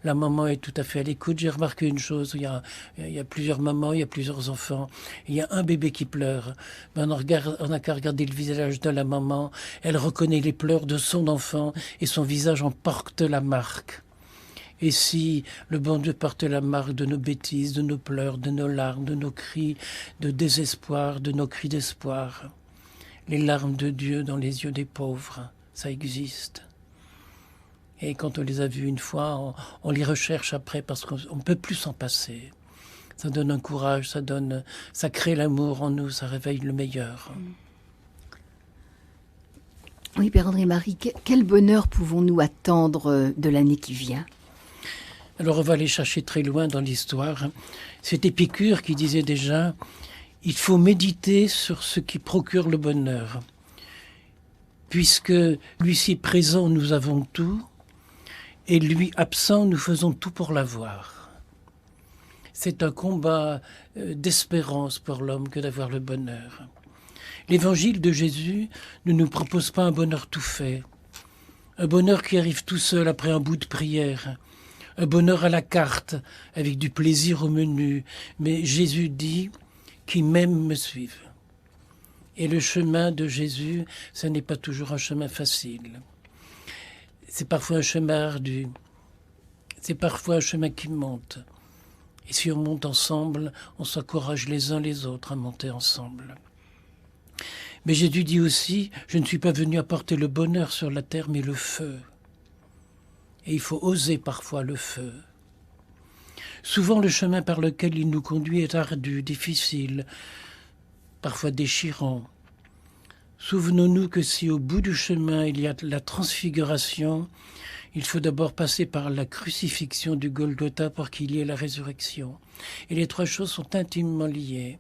Speaker 2: la maman est tout à fait à l'écoute. J'ai remarqué une chose. Il y a plusieurs mamans, il y a plusieurs enfants. Il y a un bébé qui pleure. Ben, on n'a qu'à regarder le visage de la maman. Elle reconnaît les pleurs de son enfant et son visage en porte la marque. Et si le bon Dieu portait la marque de nos bêtises, de nos pleurs, de nos larmes, de nos cris de désespoir, de nos cris d'espoir, les larmes de Dieu dans les yeux des pauvres, ça existe. Et quand on les a vues une fois, on les recherche après parce qu'on ne peut plus s'en passer. Ça donne un courage, ça crée l'amour en nous, ça réveille le meilleur.
Speaker 1: Oui, Père André-Marie, quel bonheur pouvons-nous attendre de l'année qui vient ?
Speaker 2: Alors on va aller chercher très loin dans l'histoire. C'est Épicure qui disait déjà « Il faut méditer sur ce qui procure le bonheur. Puisque lui-ci présent, nous avons tout, et lui absent, nous faisons tout pour l'avoir. » C'est un combat d'espérance pour l'homme que d'avoir le bonheur. L'évangile de Jésus ne nous propose pas un bonheur tout fait, un bonheur qui arrive tout seul après un bout de prière, un bonheur à la carte, avec du plaisir au menu. Mais Jésus dit « qui m'aime me suive ». Et le chemin de Jésus, ce n'est pas toujours un chemin facile. C'est parfois un chemin ardu, c'est parfois un chemin qui monte. Et si on monte ensemble, on s'encourage les uns les autres à monter ensemble. Mais Jésus dit aussi, je ne suis pas venu apporter le bonheur sur la terre, mais le feu. Et il faut oser parfois le feu. Souvent, le chemin par lequel il nous conduit est ardu, difficile, parfois déchirant. Souvenons-nous que si au bout du chemin il y a la transfiguration, il faut d'abord passer par la crucifixion du Golgotha pour qu'il y ait la résurrection. Et les trois choses sont intimement liées.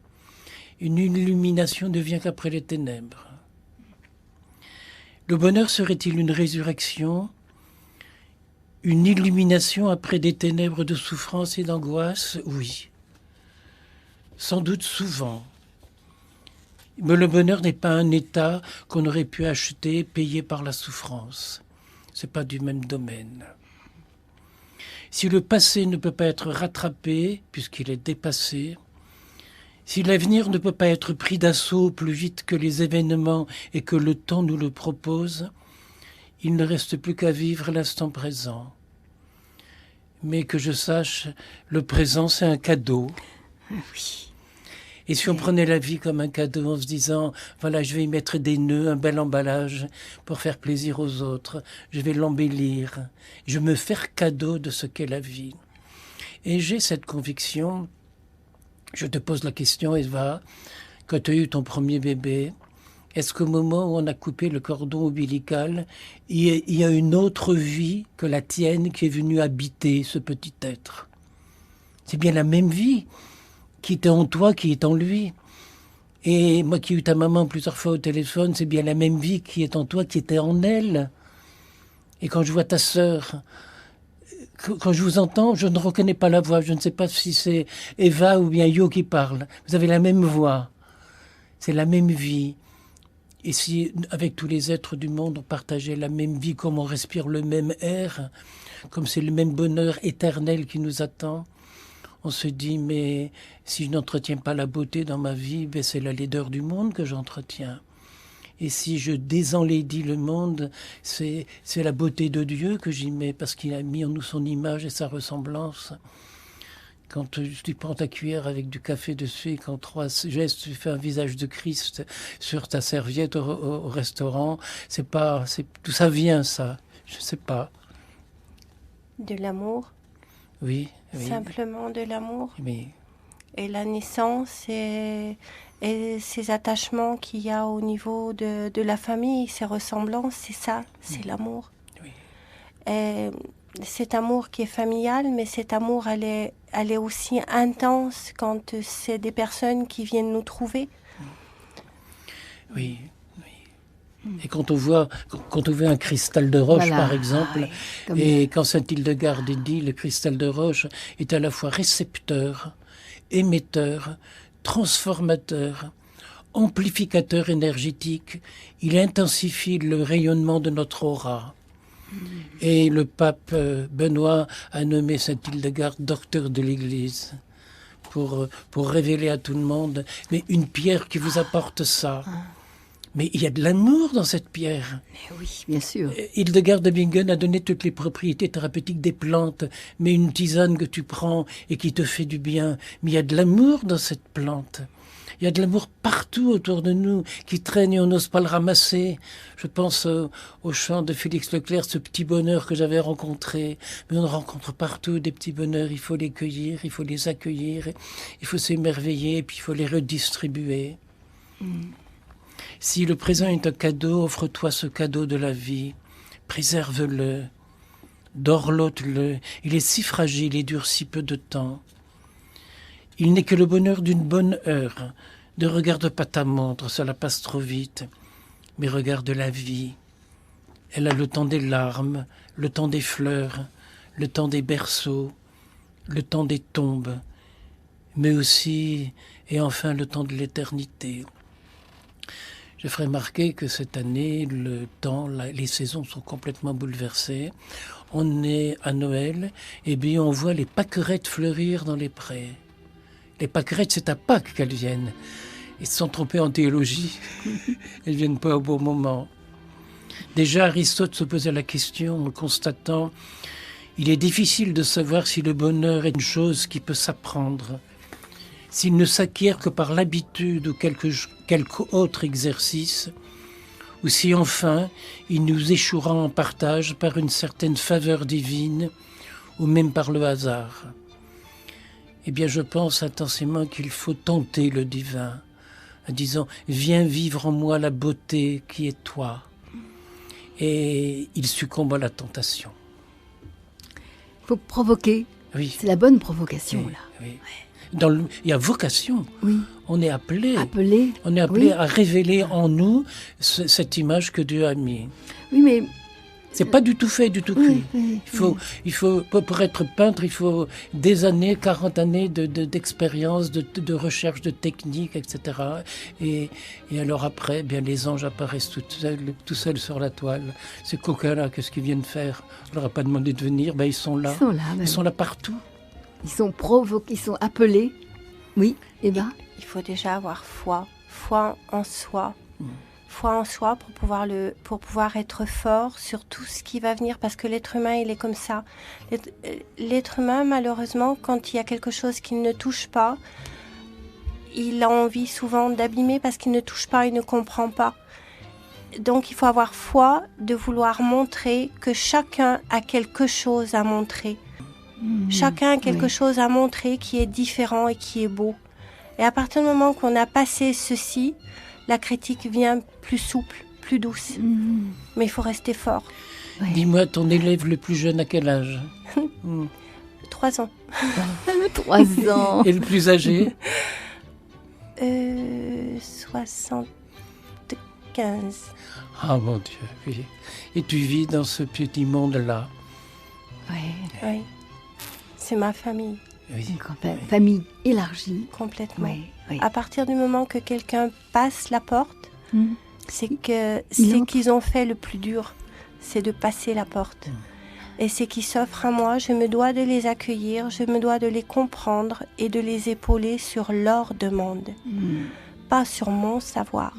Speaker 2: Une illumination ne vient qu'après les ténèbres. Le bonheur serait-il une résurrection, une illumination après des ténèbres de souffrance et d'angoisse? Oui. Sans doute souvent. Mais le bonheur n'est pas un état qu'on aurait pu acheter, payer par la souffrance. Ce n'est pas du même domaine. Si le passé ne peut pas être rattrapé, puisqu'il est dépassé, si l'avenir ne peut pas être pris d'assaut plus vite que les événements et que le temps nous le propose, il ne reste plus qu'à vivre l'instant présent. Mais que je sache, le présent, c'est un cadeau.
Speaker 1: Oui.
Speaker 2: Et si on prenait la vie comme un cadeau en se disant « Voilà, je vais y mettre des nœuds, un bel emballage pour faire plaisir aux autres. Je vais l'embellir. Je me faire cadeau de ce qu'est la vie. » Et j'ai cette conviction. Je te pose la question, Eva, quand tu as eu ton premier bébé, est-ce qu'au moment où on a coupé le cordon ombilical, il y a une autre vie que la tienne qui est venue habiter ce petit être? C'est bien la même vie qui était en toi, qui est en lui. Et moi qui ai eu ta maman plusieurs fois au téléphone, c'est bien la même vie qui est en toi, qui était en elle. Et quand je vois ta sœur, quand je vous entends, je ne reconnais pas la voix. Je ne sais pas si c'est Eva ou bien Yo qui parle. Vous avez la même voix. C'est la même vie. Et si, avec tous les êtres du monde, on partageait la même vie, comme on respire le même air, comme c'est le même bonheur éternel qui nous attend, on se dit, mais si je n'entretiens pas la beauté dans ma vie, ben c'est la laideur du monde que j'entretiens. Et si je désenlaidis le monde, c'est la beauté de Dieu que j'y mets, parce qu'il a mis en nous son image et sa ressemblance. Quand tu prends ta cuillère avec du café dessus et qu'en 3 gestes, tu fais un visage de Christ sur ta serviette au restaurant, d'où ça vient, ça? Je ne sais pas.
Speaker 3: De l'amour.
Speaker 2: Oui.
Speaker 3: Simplement de l'amour.
Speaker 2: Oui.
Speaker 3: Et la naissance et ces attachements qu'il y a au niveau de la famille, ces ressemblances, c'est ça, c'est l'amour.
Speaker 2: Oui.
Speaker 3: Et cet amour qui est familial, mais cet amour, elle est aussi intense quand c'est des personnes qui viennent nous trouver.
Speaker 2: Oui. Et quand on voit un cristal de roche,
Speaker 1: voilà,
Speaker 2: par exemple, et quand saint Hildegarde dit le cristal de roche est à la fois récepteur, émetteur, transformateur, amplificateur énergétique, il intensifie le rayonnement de notre aura. Et le pape Benoît a nommé saint Hildegarde docteur de l'Église pour révéler à tout le monde, mais une pierre qui vous apporte ça. Mais il y a de l'amour dans cette pierre.
Speaker 1: Mais oui, bien sûr.
Speaker 2: Hildegard de Bingen a donné toutes les propriétés thérapeutiques des plantes, mais une tisane que tu prends et qui te fait du bien. Mais il y a de l'amour dans cette plante. Il y a de l'amour partout autour de nous, qui traîne et on n'ose pas le ramasser. Je pense au chant de Félix Leclerc, ce petit bonheur que j'avais rencontré. Mais on rencontre partout des petits bonheurs, il faut les cueillir, il faut les accueillir, il faut s'émerveiller, et puis il faut les redistribuer. Si le présent est un cadeau, offre-toi ce cadeau de la vie. Préserve-le, dorlote-le. Il est si fragile et dure si peu de temps. Il n'est que le bonheur d'une bonne heure. Ne regarde pas ta montre, cela passe trop vite. Mais regarde la vie. Elle a le temps des larmes, le temps des fleurs, le temps des berceaux, le temps des tombes, mais aussi, et enfin, le temps de l'éternité. Je ferai remarquer que cette année, le temps, les saisons sont complètement bouleversées. On est à Noël, et bien on voit les pâquerettes fleurir dans les prés. Les pâquerettes, c'est à Pâques qu'elles viennent. Ils se sont trompés en théologie. Elles ne viennent pas au bon moment. Déjà, Aristote se posait la question en constatant « Il est difficile de savoir si le bonheur est une chose qui peut s'apprendre, s'il ne s'acquiert que par l'habitude ou quelque autre exercice, ou si enfin il nous échouera en partage par une certaine faveur divine ou même par le hasard. » Eh bien, je pense intensément qu'il faut tenter le divin, en disant « Viens vivre en moi la beauté qui est toi ». Et il succombe à la tentation.
Speaker 1: Il faut provoquer.
Speaker 2: Oui.
Speaker 1: C'est la bonne provocation,
Speaker 2: Oui,
Speaker 1: là.
Speaker 2: oui. Il y a vocation.
Speaker 1: Oui.
Speaker 2: On est appelé. On est appelé
Speaker 1: oui.
Speaker 2: à révéler en nous cette image que Dieu a mise.
Speaker 1: Oui, mais...
Speaker 2: C'est pas du tout fait, du tout cuit.
Speaker 1: Oui,
Speaker 2: Il faut, pour être peintre, il faut des années, 40 années d'expérience, de recherche, de technique, etc. Et alors après, bien les anges apparaissent tout seuls sur la toile. Ces coquins-là, qu'est-ce qu'ils viennent faire? On leur a pas demandé de venir, ben ils sont là. Ils sont là partout.
Speaker 1: Ils sont provoqués, ils sont appelés. Oui, et ben.
Speaker 3: Il faut déjà avoir foi en soi. Foi en soi pour pouvoir être fort sur tout ce qui va venir, parce que l'être humain, il est comme ça. L'être humain, malheureusement, quand il y a quelque chose qu'il ne touche pas, il a envie souvent d'abîmer parce qu'il ne touche pas, il ne comprend pas. Donc il faut avoir foi de vouloir montrer que chacun a quelque chose à montrer. Chacun a quelque chose à montrer qui est différent et qui est beau. Et à partir du moment qu'on a passé ceci, la critique vient plus souple, plus douce. Mais il faut rester fort.
Speaker 2: Ouais. Dis-moi, ton élève le plus jeune, à quel âge?
Speaker 3: 3 ans.
Speaker 1: 3 ans.
Speaker 2: Et le plus âgé?
Speaker 3: 75.
Speaker 2: Ah mon Dieu, oui. Et tu vis dans ce petit monde-là?
Speaker 3: Oui. C'est ma famille.
Speaker 2: Oui.
Speaker 1: Une famille élargie.
Speaker 3: Complètement.
Speaker 1: Oui.
Speaker 3: À partir du moment que quelqu'un passe la porte, c'est qu'ils ont fait le plus dur, c'est de passer la porte. Et c'est qu'ils s'offrent à moi, je me dois de les accueillir, je me dois de les comprendre et de les épauler sur leur demande, pas sur mon savoir.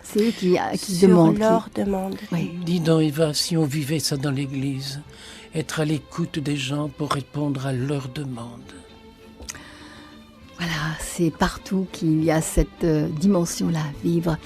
Speaker 1: C'est eux qui
Speaker 3: sur
Speaker 1: demandent.
Speaker 3: Leur demande.
Speaker 1: Oui.
Speaker 2: Dis donc Eva, si on vivait ça dans l'église, être à l'écoute des gens pour répondre à leurs demandes.
Speaker 1: Voilà, c'est partout qu'il y a cette dimension-là à vivre.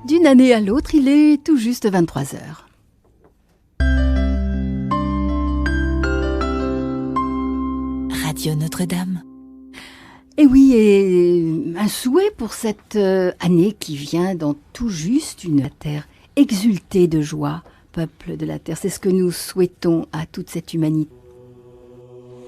Speaker 1: D'une année à l'autre, il est tout juste 23 heures.
Speaker 4: Radio Notre-Dame.
Speaker 1: Et oui, et un souhait pour cette année qui vient dans tout juste une terre exultée de joie, peuple de la terre. C'est ce que nous souhaitons à toute cette humanité.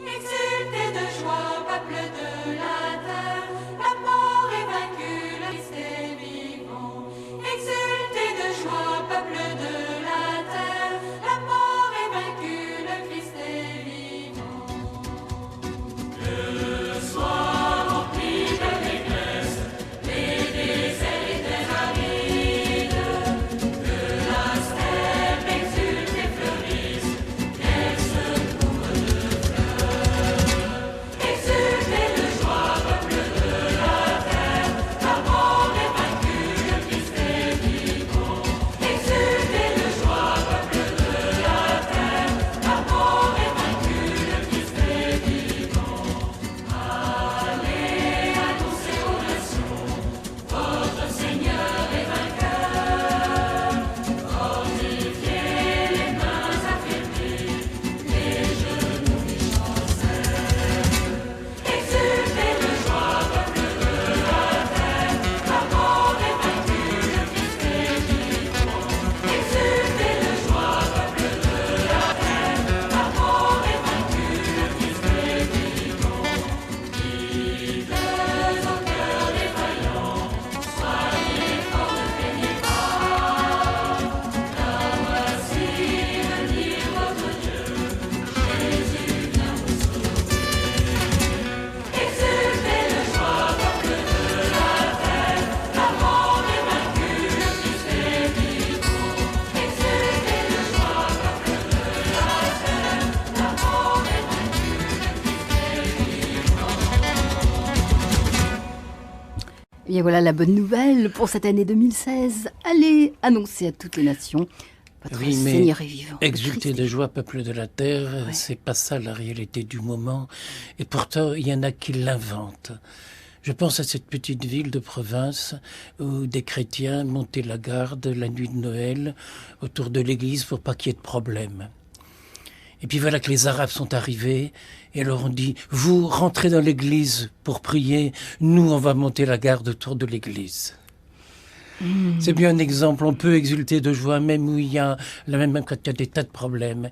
Speaker 5: Exultez de joie, peuple de la terre, la mort est vaincue, le Christ est vivant. Exultez de joie, peuple de la terre, la mort est vaincue, le Christ est vivant. Que le soir rempli de l'Église, les déserts étaient arides, que la steppe exulte et fleurisse, qu'elle se couvre de fleurs. Exultez de joie, peuple de la terre, la mort est vaincue, le Christ est vivant. Exultez de joie, peuple de la terre, la mort est vaincue, le Christ est vivant. Allez, annoncez aux nations, votre Seigneur est vainqueur. Fortifiez les mains affaiblies, les genoux qui chancellent. Exultez de joie, peuple de la terre, la mort est vaincue, le Christ est vivant. Exultez de joie, peuple de la terre, la mort est vaincue, le Christ est vivant. Dites au cœur des vaillants, soyez forts, ne craignez pas. Car voici venir votre Dieu, Jésus vient vous sauver. Exultez de joie, peuple de la terre, la mort est vaincue, le Christ est vivant. Exultez de joie, peuple de la terre, la mort est vaincue, le Christ est vivant.
Speaker 1: Et bien voilà la bonne nouvelle pour cette année 2016. Allez annoncer à toutes les nations, votre
Speaker 2: Oui, mais
Speaker 1: Seigneur est vivant.
Speaker 2: exulter
Speaker 1: Christ
Speaker 2: de
Speaker 1: est
Speaker 2: joie, peuple de la terre,
Speaker 1: Ouais.
Speaker 2: c'est pas ça la réalité du moment. Et pourtant, il y en a qui l'inventent. Je pense à cette petite ville de province où des chrétiens montaient la garde la nuit de Noël autour de l'église pour pas qu'il y ait de problème. Et puis voilà que les Arabes sont arrivés et leur ont dit « Vous rentrez dans l'église pour prier, nous on va monter la garde autour de l'église ». C'est bien un exemple, on peut exulter de joie même où il y a, même quand il y a des tas de problèmes.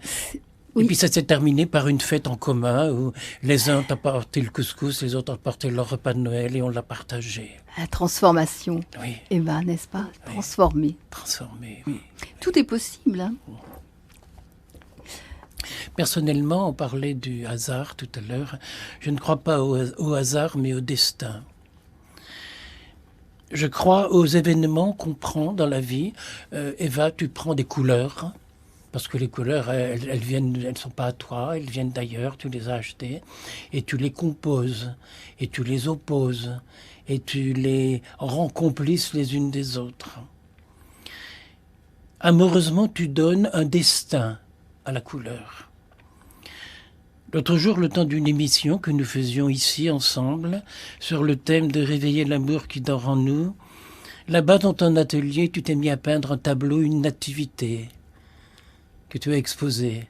Speaker 1: Oui.
Speaker 2: Et puis ça s'est terminé par une fête en commun où les uns ont apporté le couscous, les autres ont apporté leur repas de Noël et on l'a partagé.
Speaker 1: La transformation.
Speaker 2: Oui,
Speaker 1: Eh ben, n'est-ce pas? Transformer.
Speaker 2: transformé, oui.
Speaker 1: Tout est possible. Hein.
Speaker 2: Personnellement, on parlait du hasard tout à l'heure. Je ne crois pas au hasard, mais au destin. Je crois aux événements qu'on prend dans la vie. Eva, tu prends des couleurs, parce que les couleurs, elles sont pas à toi, elles viennent d'ailleurs, tu les as achetées, et tu les composes, et tu les opposes, et tu les rends complices les unes des autres. Amoureusement, tu donnes un destin à la couleur. L'autre jour, le temps d'une émission que nous faisions ici ensemble, sur le thème de réveiller l'amour qui dort en nous, là-bas dans ton atelier, tu t'es mis à peindre un tableau, une nativité que tu as exposée.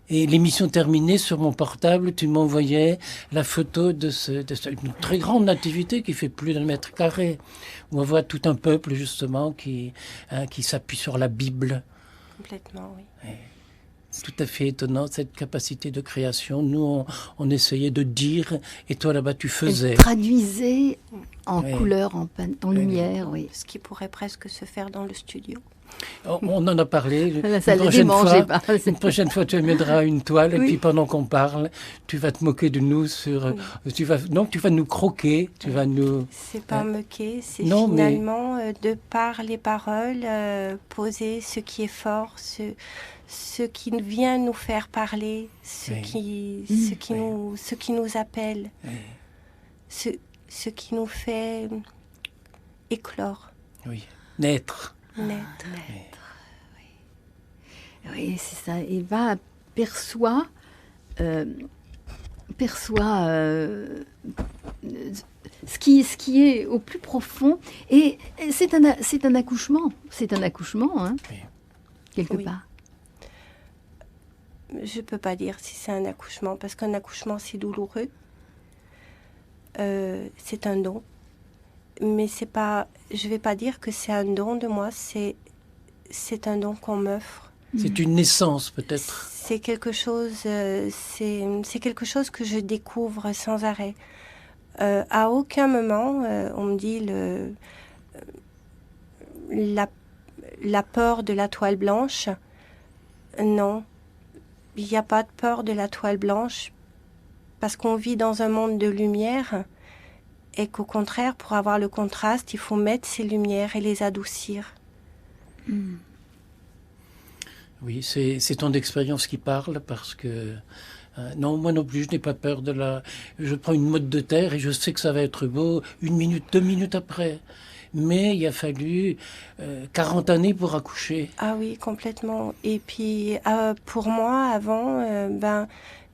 Speaker 2: Et l'émission terminée, sur mon portable, tu m'envoyais la photo de une très grande nativité qui fait plus d'1 mètre carré, où on voit tout un peuple justement qui s'appuie sur la Bible.
Speaker 3: Complètement, oui.
Speaker 2: Tout à fait étonnant, cette capacité de création. Nous, on essayait de dire, et toi là-bas, tu faisais.
Speaker 1: Elle traduisait en
Speaker 2: Oui.
Speaker 1: couleur, en lumière, oui.
Speaker 3: Ce qui pourrait presque se faire dans le studio.
Speaker 2: On en a parlé.
Speaker 1: La salle des démangeait pas.
Speaker 2: Une prochaine fois, tu amèneras une toile, et
Speaker 1: Oui.
Speaker 2: puis pendant qu'on parle, tu vas te moquer de nous sur... Tu vas nous croquer, tu vas nous...
Speaker 3: C'est pas moquer, c'est
Speaker 2: Non, mais-
Speaker 3: finalement, de par les paroles, poser ce qui est fort, ce qui vient nous faire parler, ce
Speaker 2: Oui.
Speaker 3: qui nous appelle,
Speaker 2: Oui.
Speaker 3: ce qui nous fait éclore,
Speaker 2: Oui. Naître.
Speaker 3: naître.
Speaker 1: Oui, c'est ça. Eva ce qui est au plus profond. Et c'est un accouchement. C'est un accouchement, hein,
Speaker 2: Oui.
Speaker 1: quelque
Speaker 3: Oui.
Speaker 1: part.
Speaker 3: Je ne peux pas dire si c'est un accouchement, parce qu'un accouchement, c'est douloureux. C'est un don. Mais c'est pas, je ne vais pas dire que c'est un don de moi, c'est un don qu'on m'offre.
Speaker 2: C'est une naissance, peut-être.
Speaker 3: C'est quelque chose, c'est quelque chose que je découvre sans arrêt. À aucun moment, on me dit la peur de la toile blanche. Non, il n'y a pas de peur de la toile blanche parce qu'on vit dans un monde de lumière et qu'au contraire, pour avoir le contraste, il faut mettre ces lumières et les adoucir.
Speaker 2: Oui, c'est ton expérience qui parle parce que non, moi non plus, je n'ai pas peur de la... Je prends une motte de terre et je sais que ça va être beau 1 minute, 2 minutes après. Mais il a fallu 40 années pour accoucher.
Speaker 3: Ah oui, complètement. Et puis, pour moi, avant,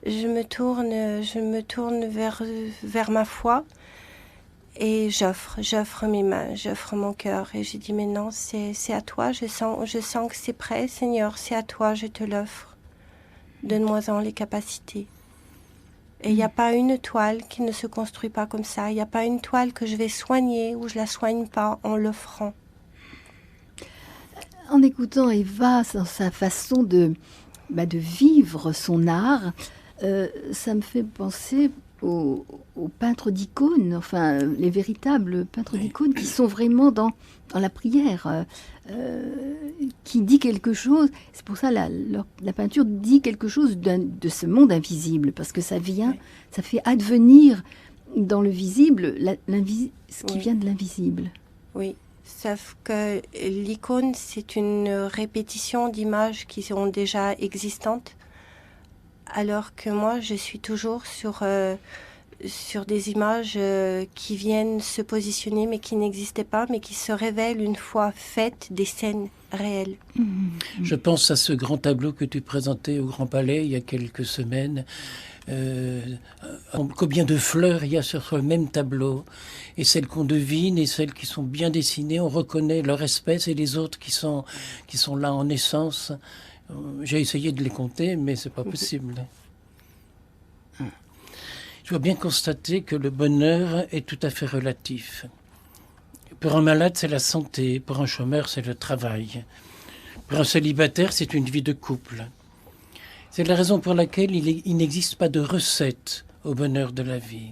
Speaker 3: je me tourne vers ma foi et j'offre mes mains, j'offre mon cœur. Et je dis, mais non, c'est à toi, je sens que c'est prêt, Seigneur, c'est à toi, je te l'offre. Donne-moi-en les capacités. Et il n'y a pas une toile qui ne se construit pas comme ça. Il n'y a pas une toile que je vais soigner ou je la soigne pas en l'offrant.
Speaker 1: En écoutant Eva, dans sa façon de vivre son art, ça me fait penser aux peintres d'icônes, enfin les véritables peintres d'icônes qui sont vraiment dans la prière, qui dit quelque chose. C'est pour ça la peinture dit quelque chose de ce monde invisible, parce que ça vient, ça fait advenir dans le visible ce qui vient de l'invisible.
Speaker 3: Oui. Sauf que l'icône, c'est une répétition d'images qui sont déjà existantes, alors que moi, je suis toujours sur des images qui viennent se positionner, mais qui n'existaient pas, mais qui se révèlent une fois faites des scènes réelles.
Speaker 2: Je pense à ce grand tableau que tu présentais au Grand Palais il y a quelques semaines. Combien de fleurs il y a sur le même tableau, et celles qu'on devine et celles qui sont bien dessinées, on reconnaît leur espèce, et les autres qui sont là en naissance, j'ai essayé de les compter, mais c'est pas possible. Je dois bien constater que le bonheur est tout à fait relatif. Pour un malade, c'est la santé, pour un chômeur, c'est le travail, pour un célibataire, c'est une vie de couple. C'est la raison pour laquelle il n'existe pas de recette au bonheur de la vie.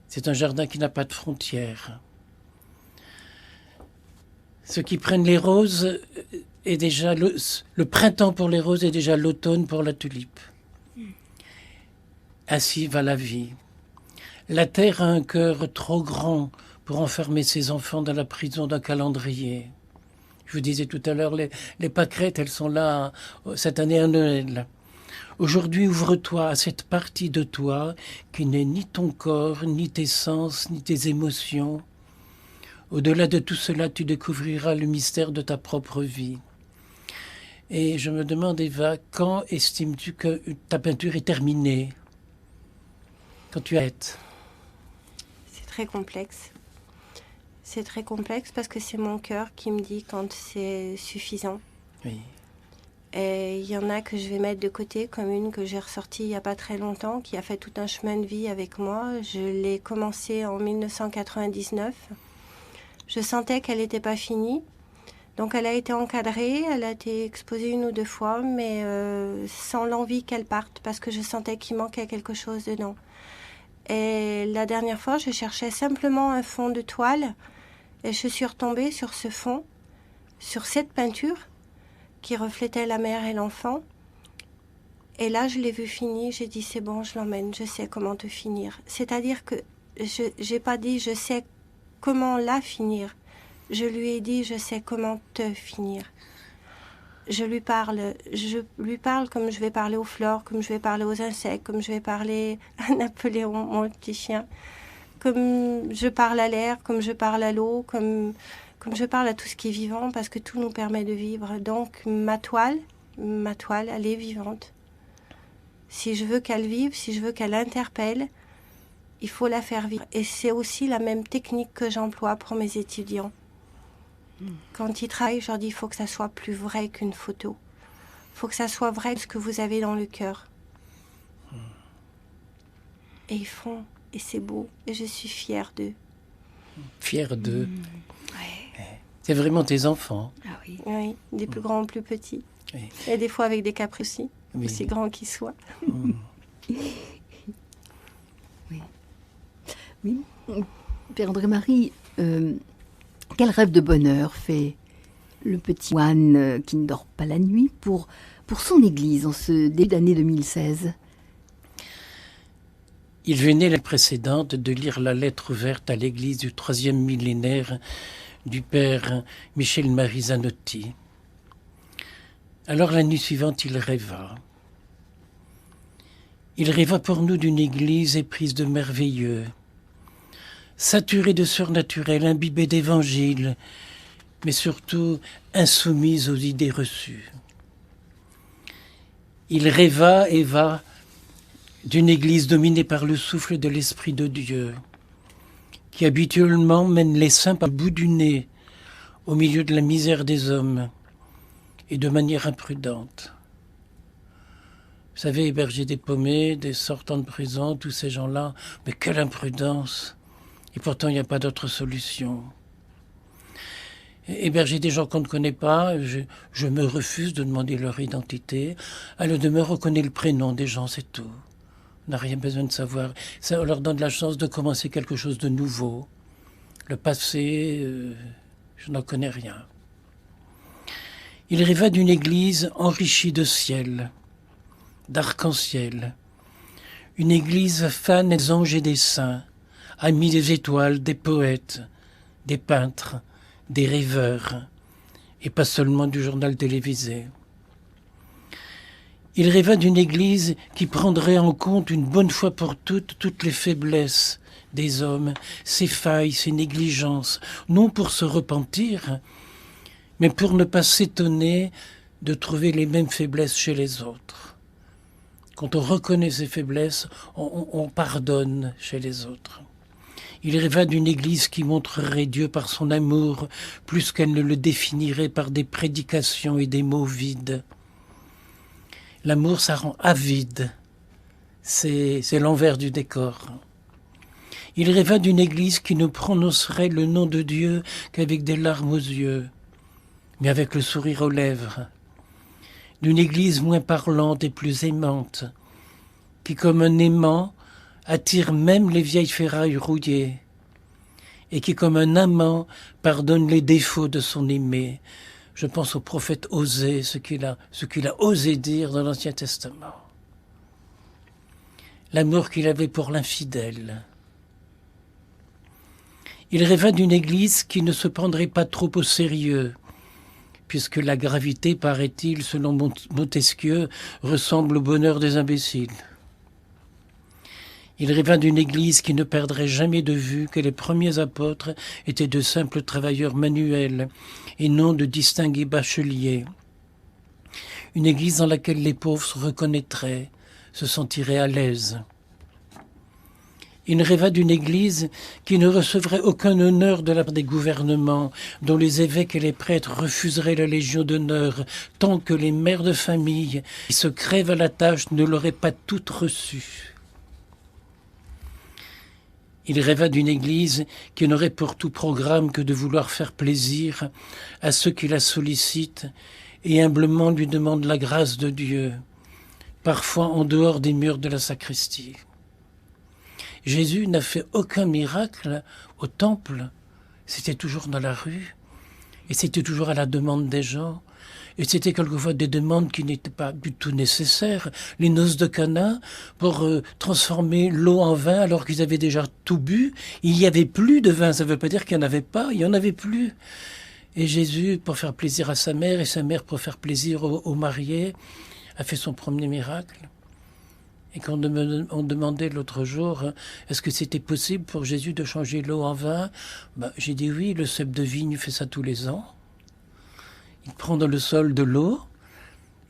Speaker 2: C'est un jardin qui n'a pas de frontières. Ceux qui prennent les roses est déjà le printemps pour les roses est déjà l'automne pour la tulipe. Ainsi va la vie. La terre a un cœur trop grand pour enfermer ses enfants dans la prison d'un calendrier. Je vous disais tout à l'heure, les pâquerettes, elles sont là cette année à Noël. Aujourd'hui, ouvre-toi à cette partie de toi qui n'est ni ton corps, ni tes sens, ni tes émotions. Au-delà de tout cela, tu découvriras le mystère de ta propre vie. Et je me demande, Eva, quand estimes-tu que ta peinture est terminée? Quand tu arrêtes?
Speaker 3: C'est très complexe. C'est très complexe parce que c'est mon cœur qui me dit quand c'est suffisant.
Speaker 2: Oui.
Speaker 3: Et il y en a que je vais mettre de côté, comme une que j'ai ressortie il n'y a pas très longtemps, qui a fait tout un chemin de vie avec moi. Je l'ai commencée en 1999. Je sentais qu'elle n'était pas finie. Donc elle a été encadrée, elle a été exposée 1 ou 2 fois, mais sans l'envie qu'elle parte, parce que je sentais qu'il manquait quelque chose dedans. Et la dernière fois, je cherchais simplement un fond de toile, et je suis retombée sur ce fond, sur cette peinture, qui reflétait la mère et l'enfant. Et là, je l'ai vue finie, j'ai dit, c'est bon, je l'emmène, je sais comment te finir. C'est-à-dire que je n'ai pas dit, je sais comment la finir. Je lui ai dit, je sais comment te finir. Je lui parle comme je vais parler aux fleurs, comme je vais parler aux insectes, comme je vais parler à Napoléon, mon petit chien, comme je parle à l'air, comme je parle à l'eau, comme je parle à tout ce qui est vivant, parce que tout nous permet de vivre. Donc ma toile, elle est vivante. Si je veux qu'elle vive, si je veux qu'elle interpelle, il faut la faire vivre. Et c'est aussi la même technique que j'emploie pour mes étudiants. Quand ils travaillent, je leur dis, il faut que ça soit plus vrai qu'une photo. Il faut que ça soit vrai ce que vous avez dans le cœur. Et ils font, et c'est beau, et je suis fière d'eux.
Speaker 2: Fière d'eux.
Speaker 1: Ouais.
Speaker 2: C'est vraiment tes enfants.
Speaker 1: Ah oui.
Speaker 3: Oui, des plus grands aux plus petits.
Speaker 2: Oui.
Speaker 3: Et des fois avec des caprices aussi,
Speaker 2: Oui.
Speaker 3: aussi grands qu'ils soient.
Speaker 1: Oui. Père André-Marie, quel rêve de bonheur fait le petit Juan qui ne dort pas la nuit pour son église en ce début d'année 2016?
Speaker 2: Il venait l'année précédente de lire la lettre ouverte à l'église du 3e millénaire du père Michel-Marie Zanotti. Alors la nuit suivante, il rêva. Il rêva pour nous d'une église éprise de merveilleux, saturée de surnaturel, imbibée d'évangile, mais surtout insoumise aux idées reçues. Il rêva et va d'une église dominée par le souffle de l'Esprit de Dieu, qui habituellement mène les saints par le bout du nez, au milieu de la misère des hommes, et de manière imprudente. Vous savez, héberger des paumés, des sortants de prison, tous ces gens-là, mais quelle imprudence! Et pourtant, il n'y a pas d'autre solution. Héberger des gens qu'on ne connaît pas, je me refuse de demander leur identité. À la demeure, on connaît le prénom des gens, c'est tout. On n'a rien besoin de savoir. Ça leur donne la chance de commencer quelque chose de nouveau. Le passé, je n'en connais rien. Il rêva d'une église enrichie de ciel, d'arc-en-ciel. Une église fan des anges et des saints, amis des étoiles, des poètes, des peintres, des rêveurs, et pas seulement du journal télévisé. Il rêva d'une église qui prendrait en compte une bonne fois pour toutes les faiblesses des hommes, ses failles, ses négligences, non pour se repentir, mais pour ne pas s'étonner de trouver les mêmes faiblesses chez les autres. Quand on reconnaît ses faiblesses, on pardonne chez les autres. Il rêva d'une église qui montrerait Dieu par son amour, plus qu'elle ne le définirait par des prédications et des mots vides. L'amour, ça rend avide. C'est l'envers du décor. Il rêva d'une église qui ne prononcerait le nom de Dieu qu'avec des larmes aux yeux, mais avec le sourire aux lèvres. D'une église moins parlante et plus aimante, qui, comme un aimant, attire même les vieilles ferrailles rouillées, et qui, comme un amant, pardonne les défauts de son aimé. Je pense au prophète Osée, ce qu'il a osé dire dans l'Ancien Testament. L'amour qu'il avait pour l'infidèle. Il rêva d'une église qui ne se prendrait pas trop au sérieux, puisque la gravité, paraît-il, selon Montesquieu, ressemble au bonheur des imbéciles. Il rêva d'une église qui ne perdrait jamais de vue que les premiers apôtres étaient de simples travailleurs manuels et non de distingués bacheliers. Une église dans laquelle les pauvres se reconnaîtraient, se sentiraient à l'aise. Il rêva d'une église qui ne recevrait aucun honneur de la part des gouvernements, dont les évêques et les prêtres refuseraient la Légion d'honneur, tant que les mères de famille qui se crèvent à la tâche ne l'auraient pas toutes reçue. Il rêva d'une église qui n'aurait pour tout programme que de vouloir faire plaisir à ceux qui la sollicitent et humblement lui demandent la grâce de Dieu, parfois en dehors des murs de la sacristie. Jésus n'a fait aucun miracle au temple, c'était toujours dans la rue, et c'était toujours à la demande des gens, et c'était quelquefois des demandes qui n'étaient pas du tout nécessaires. Les noces de Cana, pour transformer l'eau en vin alors qu'ils avaient déjà tout bu, il n'y avait plus de vin, ça ne veut pas dire qu'il n'y en avait pas, il n'y en avait plus. Et Jésus, pour faire plaisir à sa mère, et sa mère pour faire plaisir aux mariés, a fait son premier miracle. Et quand on demandait l'autre jour, est-ce que c'était possible pour Jésus de changer l'eau en vin, j'ai dit oui, le cep de vigne fait ça tous les ans. Il prend dans le sol de l'eau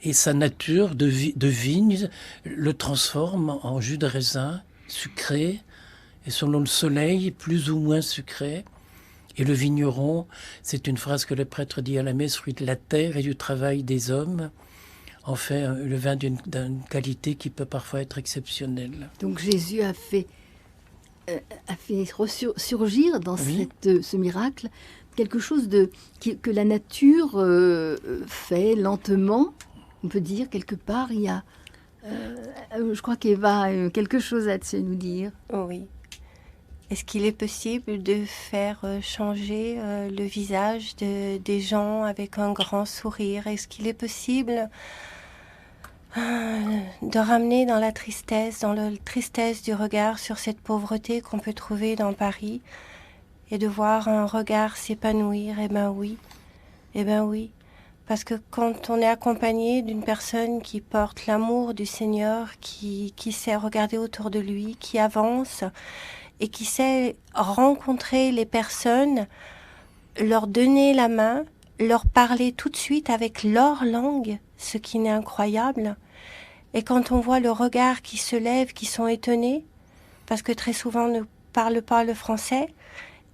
Speaker 2: et sa nature de vigne le transforme en jus de raisin sucré et selon le soleil, plus ou moins sucré. Et le vigneron, c'est une phrase que le prêtre dit à la messe, fruit de la terre et du travail des hommes, en fait le vin d'une qualité qui peut parfois être exceptionnelle.
Speaker 1: Donc Jésus a fait surgir dans ce miracle quelque chose que la nature fait lentement. On peut dire quelque part, il y a... je crois qu'Eva a quelque chose à nous dire.
Speaker 3: Oui. Est-ce qu'il est possible de faire changer le visage des gens avec un grand sourire? Est-ce qu'il est possible de ramener dans la tristesse du regard sur cette pauvreté qu'on peut trouver dans Paris et de voir un regard s'épanouir? Eh bien oui. Parce que quand on est accompagné d'une personne qui porte l'amour du Seigneur, qui sait regarder autour de lui, qui avance et qui sait rencontrer les personnes, leur donner la main, leur parler tout de suite avec leur langue, ce qui est incroyable. Et quand on voit le regard qui se lève, qui sont étonnés, parce que très souvent on ne parle pas le français,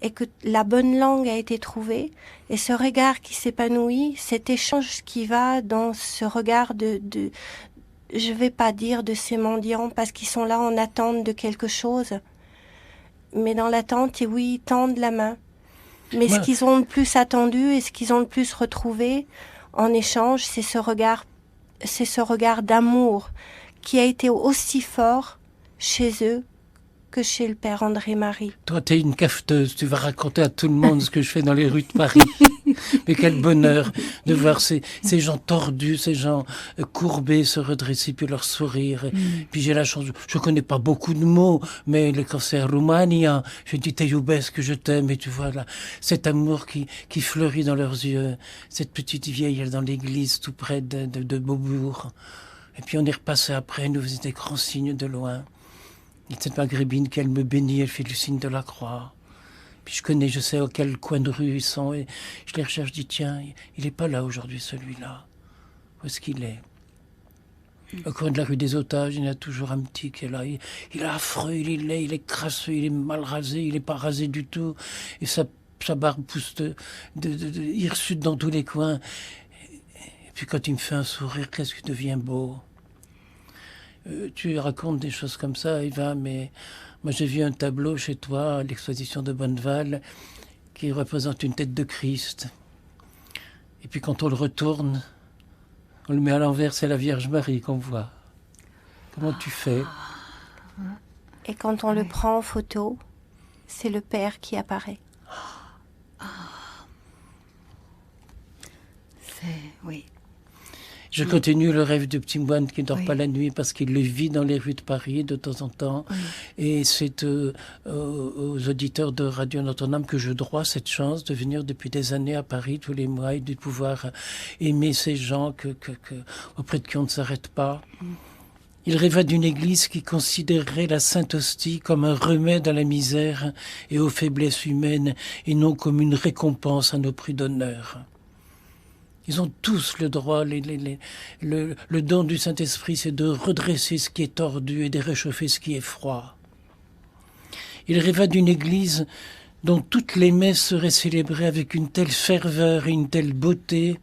Speaker 3: et que la bonne langue a été trouvée, et ce regard qui s'épanouit, cet échange qui va dans ce regard je vais pas dire de ces mendiants, parce qu'ils sont là en attente de quelque chose, mais dans l'attente, et oui, ils tendent la main. Mais ce qu'ils ont le plus attendu et ce qu'ils ont le plus retrouvé en échange, c'est ce regard d'amour qui a été aussi fort chez eux que chez le père André-Marie.
Speaker 2: Toi, t'es une cafeteuse, tu vas raconter à tout le monde ce que je fais dans les rues de Paris. Mais quel bonheur de voir ces gens tordus, ces gens courbés se redresser, puis leur sourire. Puis j'ai la chance, je connais pas beaucoup de mots, mais le cancer Roumania, je dis te iubesc, que je t'aime, et tu vois là, cet amour qui fleurit dans leurs yeux. Cette petite vieille, elle dans l'église, tout près de Beaubourg. Et puis on est repassé après, elle nous faisait des grands signes de loin. Et cette maghrébine qu'elle me bénit, elle fait le signe de la croix. Puis je sais à quel coin de rue ils sont, et je les recherche, je dis tiens, il n'est pas là aujourd'hui celui-là. Où est-ce qu'il est? Au coin de la rue des Otages, il y en a toujours un petit qui est là. Il est affreux, il est laid, il est crasseux, il est mal rasé, il n'est pas rasé du tout. Et sa barbe pousse de hirsute dans tous les coins. Et puis quand il me fait un sourire, qu'est-ce qui devient beau? Tu racontes des choses comme ça, Eva, mais moi j'ai vu un tableau chez toi, à l'exposition de Bonneval, qui représente une tête de Christ. Et puis quand on le retourne, on le met à l'envers, c'est la Vierge Marie qu'on voit. Comment tu fais?
Speaker 3: Et quand on le prend en photo, c'est le Père qui apparaît.
Speaker 1: Oui.
Speaker 2: Je continue le rêve du petit moine qui ne dort pas la nuit parce qu'il le vit dans les rues de Paris de temps en temps. Et c'est aux auditeurs de Radio Notre-Dame que je dois cette chance de venir depuis des années à Paris tous les mois et de pouvoir aimer ces gens auprès de qui on ne s'arrête pas. Il rêva d'une église qui considérerait la Sainte Hostie comme un remède à la misère et aux faiblesses humaines et non comme une récompense à nos prix d'honneur. Ils ont tous le droit, le don du Saint-Esprit, c'est de redresser ce qui est tordu et de réchauffer ce qui est froid. Il rêva d'une église dont toutes les messes seraient célébrées avec une telle ferveur et une telle beauté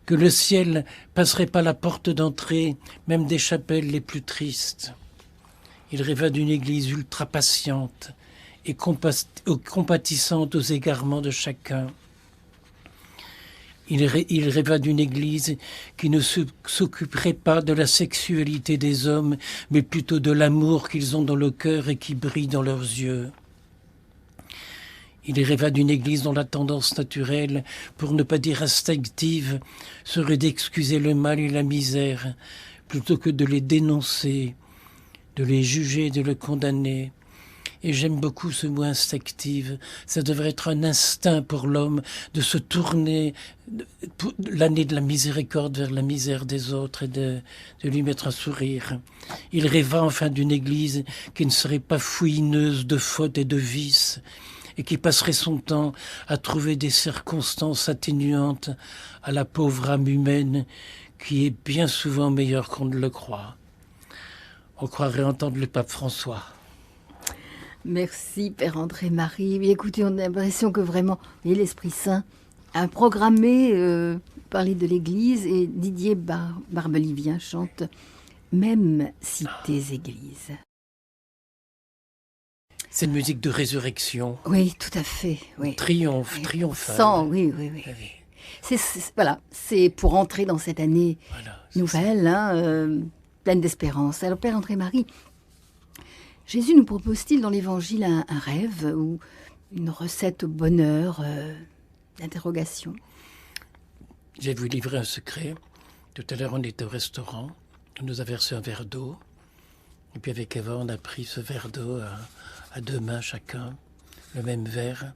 Speaker 2: que le ciel passerait pas la porte d'entrée, même des chapelles les plus tristes. Il rêva d'une église ultra patiente et compatissante aux égarements de chacun. Il rêva d'une église qui ne s'occuperait pas de la sexualité des hommes, mais plutôt de l'amour qu'ils ont dans le cœur et qui brille dans leurs yeux. Il rêva d'une église dont la tendance naturelle, pour ne pas dire instinctive, serait d'excuser le mal et la misère, plutôt que de les dénoncer, de les juger, de le condamner. Et j'aime beaucoup ce mot instinctive. Ça devrait être un instinct pour l'homme de se tourner l'année de la miséricorde vers la misère des autres et de lui mettre un sourire. Il rêva enfin d'une église qui ne serait pas fouineuse de fautes et de vices et qui passerait son temps à trouver des circonstances atténuantes à la pauvre âme humaine qui est bien souvent meilleure qu'on ne le croit. On croirait entendre le pape François.
Speaker 1: Merci, Père André-Marie. Mais écoutez, on a l'impression que vraiment, l'Esprit Saint a programmé parler de l'Église et Didier Barbelivien chante « Même si tes églises ».
Speaker 2: C'est une musique de résurrection.
Speaker 1: Oui, tout à fait. Oui.
Speaker 2: Triomphe,
Speaker 1: Oui.
Speaker 2: triomphal.
Speaker 1: Oui. Voilà, c'est pour entrer dans cette année
Speaker 2: Voilà,
Speaker 1: nouvelle, pleine d'espérance. Alors, Père André-Marie, Jésus nous propose-t-il dans l'Évangile un rêve ou une recette au bonheur d'interrogation?
Speaker 2: Je vais vous livrer un secret. Tout à l'heure, on était au restaurant. On nous a versé un verre d'eau. Et puis avec Eva, on a pris ce verre d'eau à deux mains chacun, le même verre.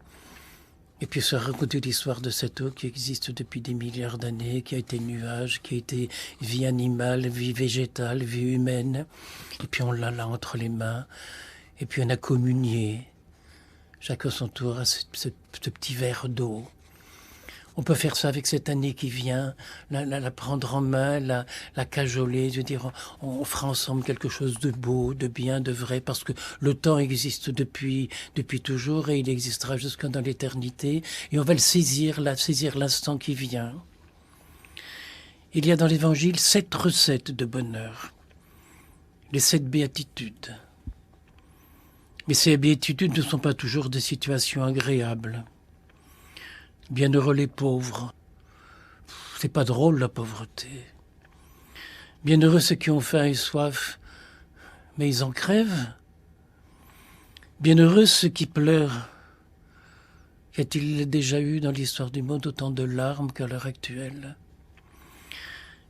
Speaker 2: Et puis se raconter l'histoire de cette eau qui existe depuis des milliards d'années, qui a été nuage, qui a été vie animale, vie végétale, vie humaine. Et puis on l'a là entre les mains. Et puis on a communié, chacun son tour, à ce petit verre d'eau. On peut faire ça avec cette année qui vient, la prendre en main, la cajoler, je veux dire, on fera ensemble quelque chose de beau, de bien, de vrai, parce que le temps existe depuis toujours et il existera jusque dans l'éternité, et on va le saisir l'instant qui vient. Il y a dans l'Évangile 7 recettes de bonheur, les 7 béatitudes. Mais ces béatitudes ne sont pas toujours des situations agréables. Bienheureux les pauvres. C'est pas drôle la pauvreté. Bienheureux ceux qui ont faim et soif, mais ils en crèvent. Bienheureux ceux qui pleurent. Y a-t-il déjà eu dans l'histoire du monde autant de larmes qu'à l'heure actuelle?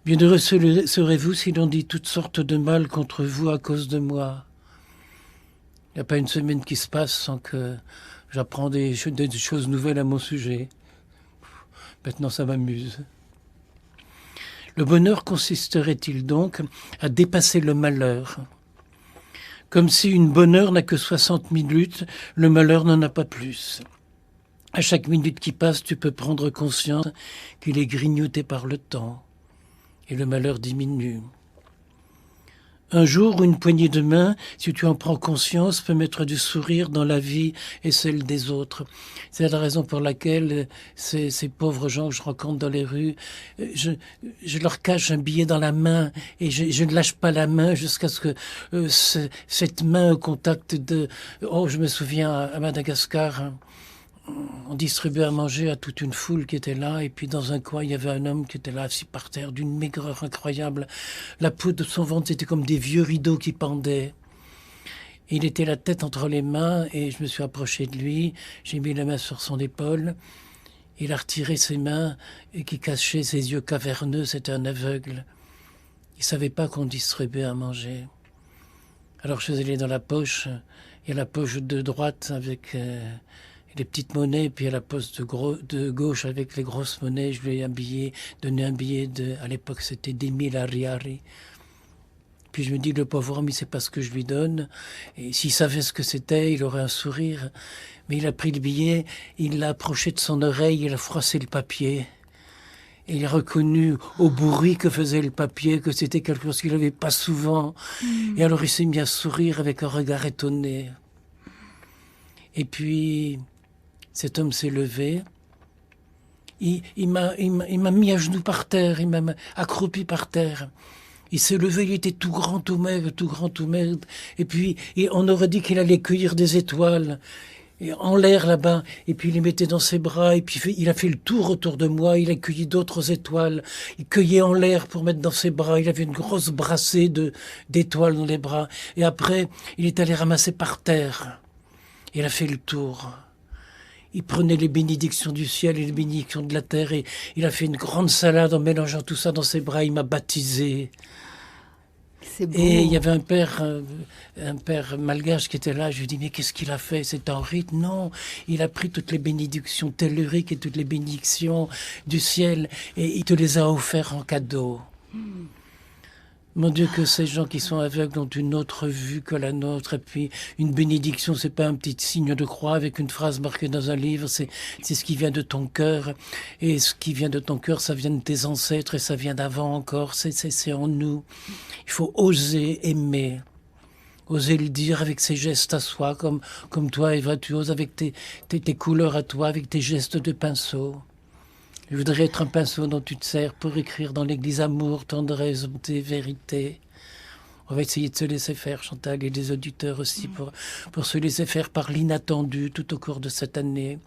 Speaker 2: Bienheureux serez-vous si l'on dit toutes sortes de mal contre vous à cause de moi. Il n'y a pas une semaine qui se passe sans que j'apprends des choses nouvelles à mon sujet. Maintenant, ça m'amuse. Le bonheur consisterait-il donc à dépasser le malheur? Comme si une bonne heure n'a que 60 minutes, le malheur n'en a pas plus. À chaque minute qui passe, tu peux prendre conscience qu'il est grignoté par le temps, et le malheur diminue. Un jour, une poignée de main, si tu en prends conscience, peut mettre du sourire dans la vie et celle des autres. C'est la raison pour laquelle ces pauvres gens que je rencontre dans les rues, je leur cache un billet dans la main et je ne lâche pas la main jusqu'à ce que cette main au contact de... Oh, je me souviens à Madagascar, on distribuait à manger à toute une foule qui était là, et puis dans un coin, il y avait un homme qui était là, assis par terre, d'une maigreur incroyable. La peau de son ventre, c'était comme des vieux rideaux qui pendaient. Il était la tête entre les mains, et je me suis approché de lui, j'ai mis la main sur son épaule. Il a retiré ses mains, et qui cachaient ses yeux caverneux, c'était un aveugle. Il savait pas qu'on distribuait à manger. Alors je suis allé dans la poche, il y a la poche de droite avec... les petites monnaies, puis à la poche de gauche avec les grosses monnaies, je lui ai donné un billet à l'époque c'était 10 000 ariari. Puis je me dis, le pauvre homme, il sait pas ce que je lui donne, et s'il savait ce que c'était, il aurait un sourire. Mais il a pris le billet, il l'a approché de son oreille, il a froissé le papier. Et il a reconnu au bruit que faisait le papier que c'était quelque chose qu'il n'avait pas souvent. Et alors il s'est mis à sourire avec un regard étonné. Et puis... cet homme s'est levé, il m'a mis à genoux par terre, il m'a accroupi par terre. Il s'est levé, il était tout grand, tout maigre, et puis on aurait dit qu'il allait cueillir des étoiles, et en l'air là-bas, et puis il les mettait dans ses bras, et puis il a fait le tour autour de moi, il a cueilli d'autres étoiles, il cueillait en l'air pour mettre dans ses bras, il avait une grosse brassée d'étoiles dans les bras, et après il est allé ramasser par terre, il a fait le tour. Il prenait les bénédictions du ciel et les bénédictions de la terre et il a fait une grande salade en mélangeant tout ça dans ses bras. Il m'a baptisé.
Speaker 1: C'est beau.
Speaker 2: Et il y avait un père malgache qui était là. Je lui dis, mais qu'est-ce qu'il a fait? C'est un rite? Non, il a pris toutes les bénédictions telluriques et toutes les bénédictions du ciel et il te les a offertes en cadeau. Mon Dieu, que ces gens qui sont aveugles ont une autre vue que la nôtre. Et puis, une bénédiction, c'est pas un petit signe de croix avec une phrase marquée dans un livre, c'est ce qui vient de ton cœur. Et ce qui vient de ton cœur, ça vient de tes ancêtres et ça vient d'avant encore. C'est en nous. Il faut oser aimer. oser le dire avec ses gestes à soi, comme toi, Eva, tu oses avec tes couleurs à toi, avec tes gestes de pinceau. Je voudrais être un pinceau dont tu te sers pour écrire dans l'église amour, tendresse, bonté, vérité. On va essayer de se laisser faire, Chantal, et les auditeurs aussi, pour se laisser faire par l'inattendu tout au cours de cette année.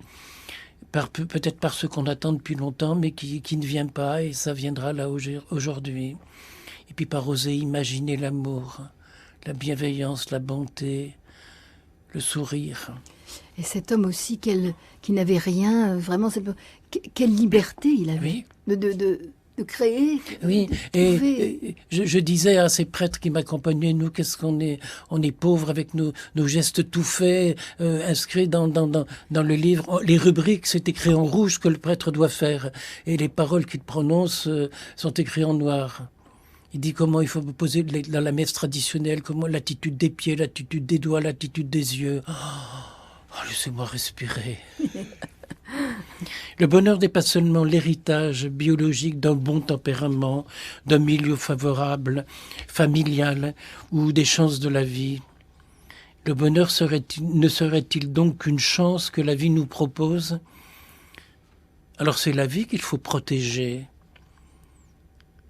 Speaker 2: Peut-être par ce qu'on attend depuis longtemps, mais qui ne vient pas, et ça viendra là aujourd'hui. Et puis par oser imaginer l'amour, la bienveillance, la bonté, le sourire.
Speaker 1: Et cet homme aussi qui n'avait rien, vraiment, quelle liberté il avait de créer.
Speaker 2: Oui, et je disais à ces prêtres qui m'accompagnaient, nous, qu'est-ce qu'on est, on est pauvres avec nos gestes tout faits, inscrits dans le livre. Les rubriques, c'est écrit en rouge que le prêtre doit faire, et les paroles qu'il prononce sont écrites en noir. Il dit comment il faut poser dans la messe traditionnelle, comment l'attitude des pieds, l'attitude des doigts, l'attitude des yeux. Oh, laissez-moi respirer. Le bonheur n'est pas seulement l'héritage biologique d'un bon tempérament, d'un milieu favorable, familial ou des chances de la vie. Le bonheur ne serait-il donc qu'une chance que la vie nous propose? Alors c'est la vie qu'il faut protéger.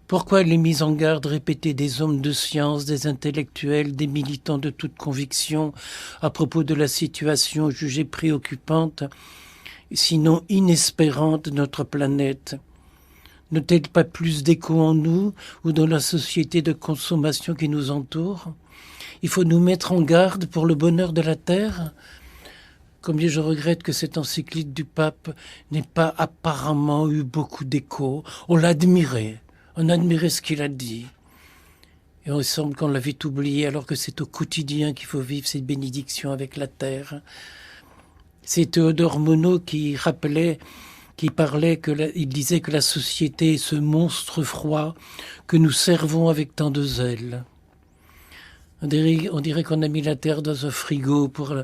Speaker 2: Pourquoi les mises en garde répétées des hommes de science, des intellectuels, des militants de toute conviction à propos de la situation jugée préoccupante, sinon inespérante, de notre planète? N'a-t-elle pas plus d'écho en nous ou dans la société de consommation qui nous entoure? Il faut nous mettre en garde pour le bonheur de la Terre. Combien je regrette que cette encyclique du pape n'ait pas apparemment eu beaucoup d'écho. On l'a admiré. On admirait ce qu'il a dit. Et il semble qu'on l'a vite oublié, alors que c'est au quotidien qu'il faut vivre cette bénédiction avec la terre. C'est Théodore Monod qui disait que la société est ce monstre froid que nous servons avec tant de zèle. On dirait qu'on a mis la terre dans un frigo pour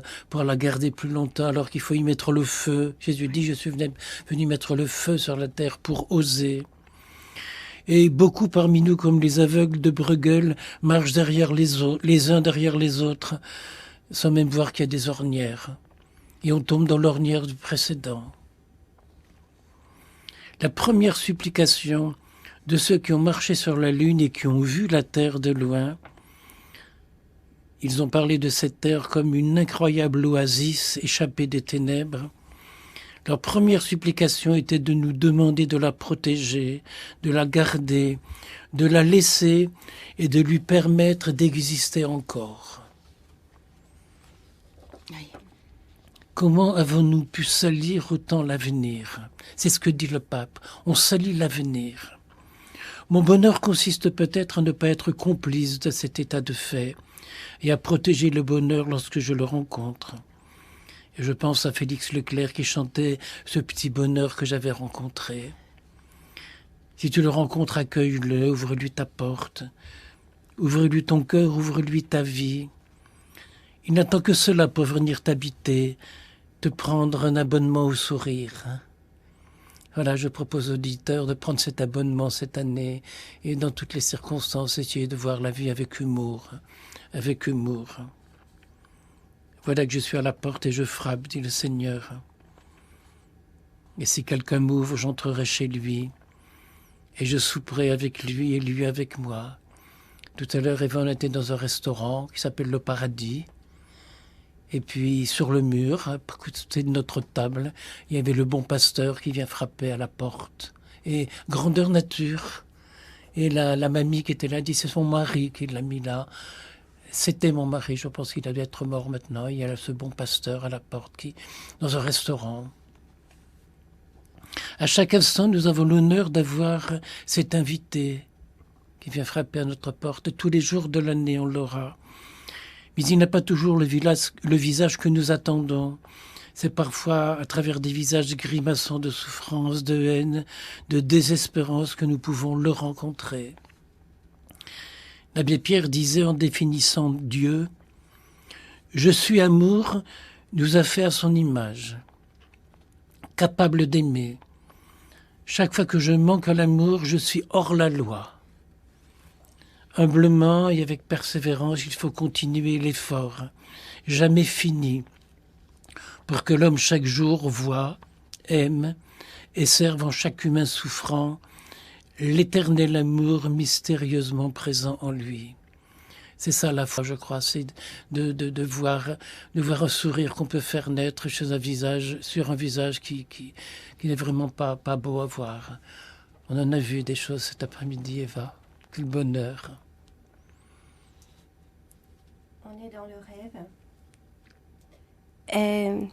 Speaker 2: la garder plus longtemps, alors qu'il faut y mettre le feu. Jésus dit, je suis venu mettre le feu sur la terre pour oser. Et beaucoup parmi nous, comme les aveugles de Bruegel, marchent derrière les uns derrière les autres, sans même voir qu'il y a des ornières. Et on tombe dans l'ornière du précédent. La première supplication de ceux qui ont marché sur la Lune et qui ont vu la Terre de loin, ils ont parlé de cette Terre comme une incroyable oasis échappée des ténèbres. Leur première supplication était de nous demander de la protéger, de la garder, de la laisser et de lui permettre d'exister encore. Comment avons-nous pu salir autant l'avenir? C'est ce que dit le pape. On salit l'avenir. Mon bonheur consiste peut-être à ne pas être complice de cet état de fait et à protéger le bonheur lorsque je le rencontre. Et je pense à Félix Leclerc qui chantait ce petit bonheur que j'avais rencontré. Si tu le rencontres, accueille-le, ouvre-lui ta porte, ouvre-lui ton cœur, ouvre-lui ta vie. Il n'attend que cela pour venir t'habiter, te prendre un abonnement au sourire. Voilà, je propose aux auditeurs de prendre cet abonnement cette année et dans toutes les circonstances, essayer de voir la vie avec humour, avec humour. Voilà que je suis à la porte et je frappe, dit le Seigneur. Et si quelqu'un m'ouvre, j'entrerai chez lui et je souperai avec lui et lui avec moi. Tout à l'heure, Yvonne était dans un restaurant qui s'appelle Le Paradis. Et puis, sur le mur, à côté de notre table, il y avait le bon pasteur qui vient frapper à la porte. Et grandeur nature. Et la mamie qui était là dit, c'est son mari qui l'a mis là. C'était mon mari, je pense qu'il allait être mort maintenant. Il y a ce bon pasteur à la porte dans un restaurant. À chaque instant, nous avons l'honneur d'avoir cet invité qui vient frapper à notre porte. Tous les jours de l'année, on l'aura. Mais il n'a pas toujours le visage que nous attendons. C'est parfois à travers des visages grimaçants de souffrance, de haine, de désespérance que nous pouvons le rencontrer. L'abbé Pierre disait en définissant Dieu, « Je suis amour » nous a fait à son image, capable d'aimer. Chaque fois que je manque à l'amour, je suis hors la loi. Humblement et avec persévérance, il faut continuer l'effort, jamais fini, pour que l'homme chaque jour voie, aime et serve en chaque humain souffrant l'éternel amour mystérieusement présent en lui. C'est ça la foi, je crois, c'est de voir un sourire qu'on peut faire naître sur un visage qui n'est vraiment pas beau à voir. On en a vu des choses cet après-midi, Eva. Quel bonheur.
Speaker 3: On est dans le rêve. Et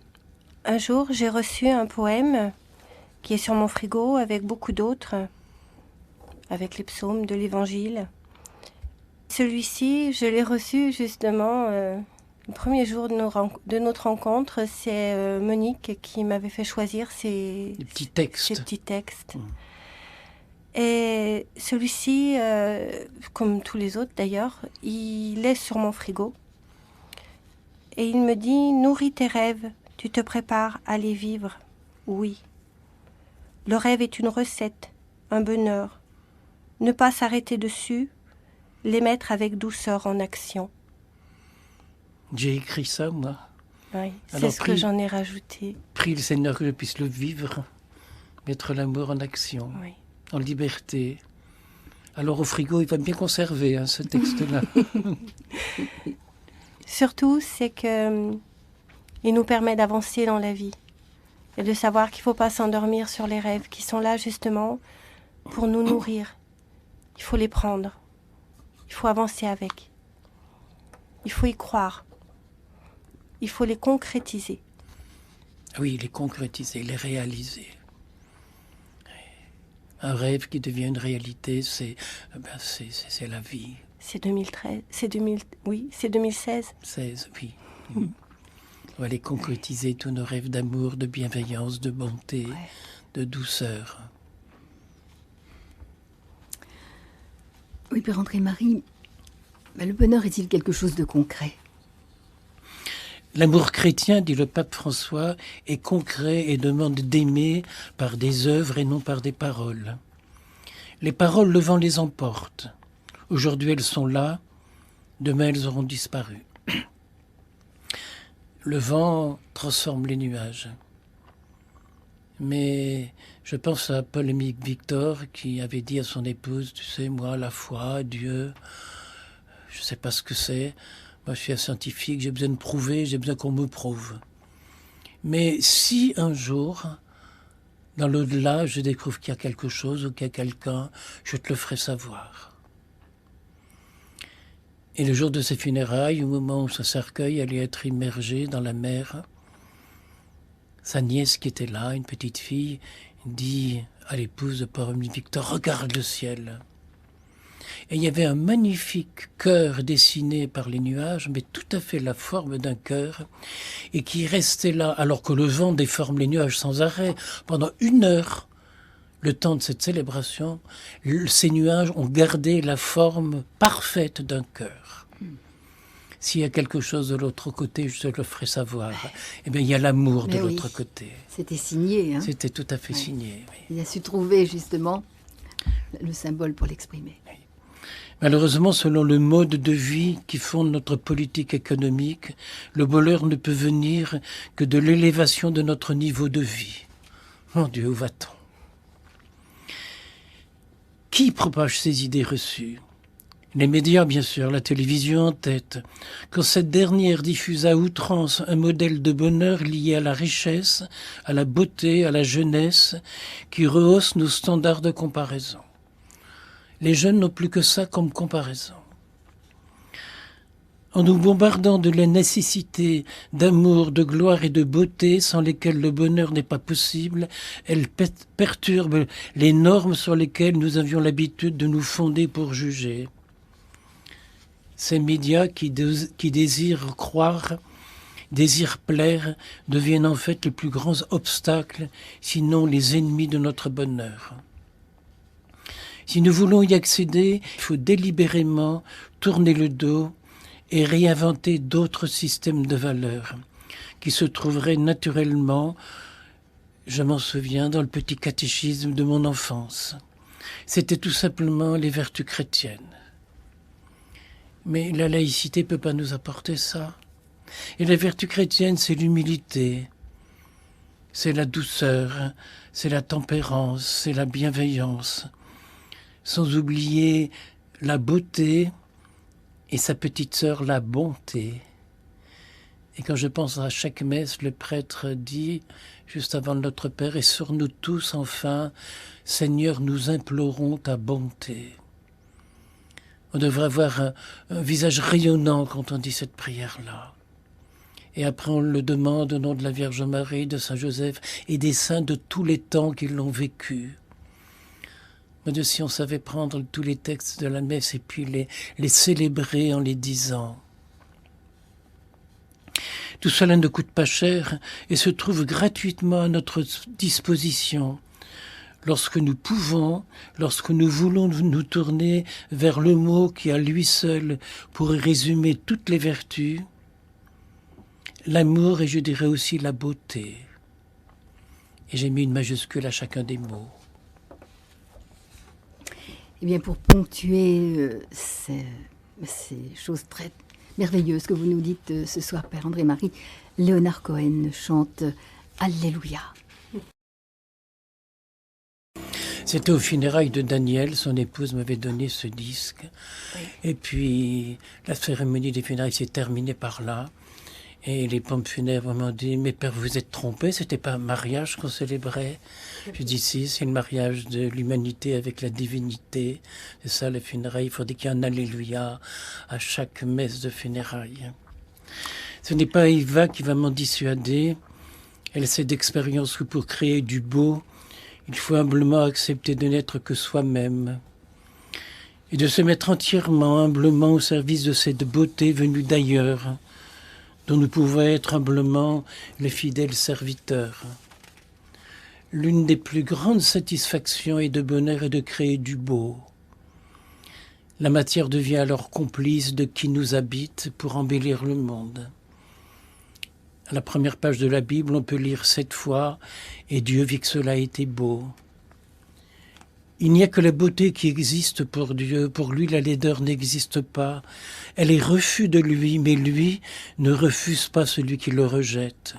Speaker 3: un jour, j'ai reçu un poème qui est sur mon frigo avec beaucoup d'autres, avec les psaumes de l'Évangile. Celui-ci, je l'ai reçu justement le premier jour de notre rencontre. C'est Monique qui m'avait fait choisir ces petits textes. Et celui-ci, comme tous les autres d'ailleurs, il est sur mon frigo. Et il me dit « Nourris tes rêves, tu te prépares à les vivre. » Oui. Le rêve est une recette, un bonheur. Ne pas s'arrêter dessus, les mettre avec douceur en action.
Speaker 2: J'ai écrit ça, moi.
Speaker 3: Oui, c'est ce que j'en ai rajouté.
Speaker 2: Prie le Seigneur que je puisse le vivre, mettre l'amour en action,
Speaker 3: Oui.
Speaker 2: en liberté. Alors au frigo, il va bien conserver ce texte-là.
Speaker 3: Surtout, c'est que il nous permet d'avancer dans la vie et de savoir qu'il ne faut pas s'endormir sur les rêves qui sont là justement pour nous nourrir. Il faut les prendre. Il faut avancer avec. Il faut y croire. Il faut les concrétiser.
Speaker 2: Oui, les concrétiser, les réaliser. Un rêve qui devient une réalité, c'est la vie.
Speaker 3: C'est 2013, c'est 2016.
Speaker 2: 16, oui. On va les concrétiser, tous nos rêves d'amour, de bienveillance, de bonté, de douceur.
Speaker 1: Oui, Père André-Marie, le bonheur est-il quelque chose de concret ?
Speaker 2: L'amour chrétien, dit le pape François, est concret et demande d'aimer par des œuvres et non par des paroles. Les paroles, le vent les emporte. Aujourd'hui, elles sont là, demain, elles auront disparu. Le vent transforme les nuages. Mais je pense à Paul-Émile Victor qui avait dit à son épouse, tu sais, moi, la foi, Dieu, je ne sais pas ce que c'est. Moi, je suis un scientifique, j'ai besoin de prouver, j'ai besoin qu'on me prouve. Mais si un jour, dans l'au-delà, je découvre qu'il y a quelque chose ou qu'il y a quelqu'un, je te le ferai savoir. Et le jour de ses funérailles, au moment où son cercueil allait être immergé dans la mer, sa nièce qui était là, une petite fille, dit à l'épouse de Paul-Émile Victor, regarde le ciel. Et il y avait un magnifique cœur dessiné par les nuages, mais tout à fait la forme d'un cœur, et qui restait là, alors que le vent déforme les nuages sans arrêt. Pendant 1 heure, le temps de cette célébration, ces nuages ont gardé la forme parfaite d'un cœur. S'il y a quelque chose de l'autre côté, je te le ferai savoir. Eh bien, il y a l'amour de l'autre côté.
Speaker 1: C'était signé. Hein.
Speaker 2: C'était tout à fait signé. Oui.
Speaker 1: Il a su trouver, justement, le symbole pour l'exprimer.
Speaker 2: Oui. Malheureusement, selon le mode de vie qui fonde notre politique économique, le bonheur ne peut venir que de l'élévation de notre niveau de vie. Mon Dieu, où va-t-on ? Qui propage ces idées reçues ? Les médias, bien sûr, la télévision en tête. Quand cette dernière diffuse à outrance un modèle de bonheur lié à la richesse, à la beauté, à la jeunesse, qui rehausse nos standards de comparaison. Les jeunes n'ont plus que ça comme comparaison. En nous bombardant de la nécessité d'amour, de gloire et de beauté sans lesquelles le bonheur n'est pas possible, elles perturbent les normes sur lesquelles nous avions l'habitude de nous fonder pour juger. Ces médias qui désirent croire, désirent plaire, deviennent en fait les plus grands obstacles, sinon les ennemis de notre bonheur. Si nous voulons y accéder, il faut délibérément tourner le dos et réinventer d'autres systèmes de valeurs qui se trouveraient naturellement, je m'en souviens, dans le petit catéchisme de mon enfance. C'était tout simplement les vertus chrétiennes. Mais la laïcité peut pas nous apporter ça. Et la vertu chrétienne, c'est l'humilité, c'est la douceur, c'est la tempérance, c'est la bienveillance, sans oublier la beauté et sa petite sœur, la bonté. Et quand je pense à chaque messe, le prêtre dit, juste avant Notre Père, et sur nous tous enfin, Seigneur, nous implorons ta bonté. On devrait avoir un visage rayonnant quand on dit cette prière-là. Et après on le demande au nom de la Vierge Marie, de Saint Joseph et des saints de tous les temps qui l'ont vécu. Mais de si on savait prendre tous les textes de la messe et puis les célébrer en les disant. Tout cela ne coûte pas cher et se trouve gratuitement à notre disposition. Lorsque nous pouvons, lorsque nous voulons nous tourner vers le mot qui à lui seul pourrait résumer toutes les vertus, l'amour et je dirais aussi la beauté. Et j'ai mis une majuscule à chacun des mots.
Speaker 1: Eh bien, pour ponctuer ces choses très merveilleuses que vous nous dites ce soir, Père André-Marie, Léonard Cohen chante Alléluia.
Speaker 2: C'était aux funérailles de Daniel, son épouse m'avait donné ce disque. Oui. Et puis, la cérémonie des funérailles s'est terminée par là. Et les pompes funèbres m'ont dit, mais père, vous êtes trompé, c'était pas un mariage qu'on célébrait. Je dis, si, c'est le mariage de l'humanité avec la divinité. C'est ça, les funérailles. Il faudrait qu'il y ait un alléluia à chaque messe de funérailles. Ce n'est pas Eva qui va m'en dissuader. Elle sait d'expérience que pour créer du beau, il faut humblement accepter de n'être que soi-même. Et de se mettre entièrement, humblement au service de cette beauté venue d'ailleurs, dont nous pouvons être humblement les fidèles serviteurs. L'une des plus grandes satisfactions et de bonheur est de créer du beau. La matière devient alors complice de qui nous habite pour embellir le monde. À la première page de la Bible, on peut lire 7 fois « Et Dieu vit que cela était beau ». Il n'y a que la beauté qui existe pour Dieu. Pour lui, la laideur n'existe pas. Elle est refus de lui, mais lui ne refuse pas celui qui le rejette.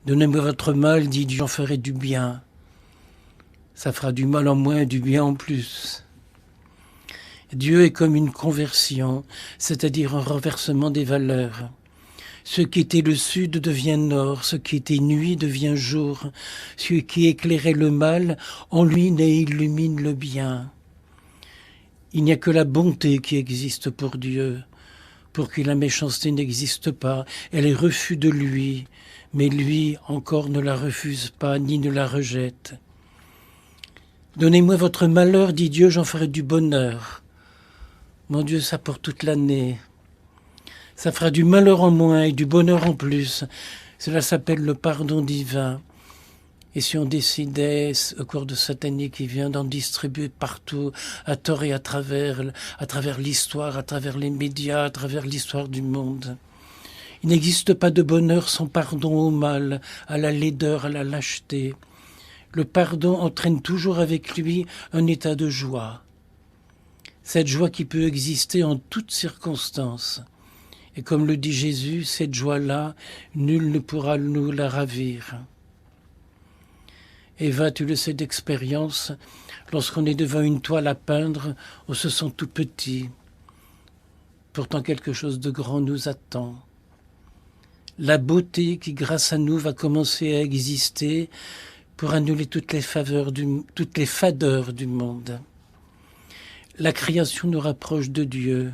Speaker 2: Donnez-moi votre mal, dit Dieu, j'en ferai du bien. Ça fera du mal en moins et du bien en plus. Dieu est comme une conversion, c'est-à-dire un renversement des valeurs. Ce qui était le sud devient nord, ce qui était nuit devient jour. Ce qui éclairait le mal, en lui et illumine le bien. Il n'y a que la bonté qui existe pour Dieu. Pour qui la méchanceté n'existe pas, elle est refus de lui, mais lui encore ne la refuse pas, ni ne la rejette. Donnez-moi votre malheur, dit Dieu, j'en ferai du bonheur. Mon Dieu, ça pour toute l'année. Ça fera du malheur en moins et du bonheur en plus. Cela s'appelle le pardon divin. Et si on décidait, au cours de cette année qui vient, d'en distribuer partout, à tort et à travers l'histoire, à travers les médias, à travers l'histoire du monde. Il n'existe pas de bonheur sans pardon au mal, à la laideur, à la lâcheté. Le pardon entraîne toujours avec lui un état de joie. Cette joie qui peut exister en toutes circonstances. Et comme le dit Jésus, cette joie-là, nul ne pourra nous la ravir. Eva, tu le sais d'expérience, lorsqu'on est devant une toile à peindre, on se sent tout petit. Pourtant quelque chose de grand nous attend. La beauté qui, grâce à nous, va commencer à exister pour annuler toutes les fadeurs du monde. La création nous rapproche de Dieu.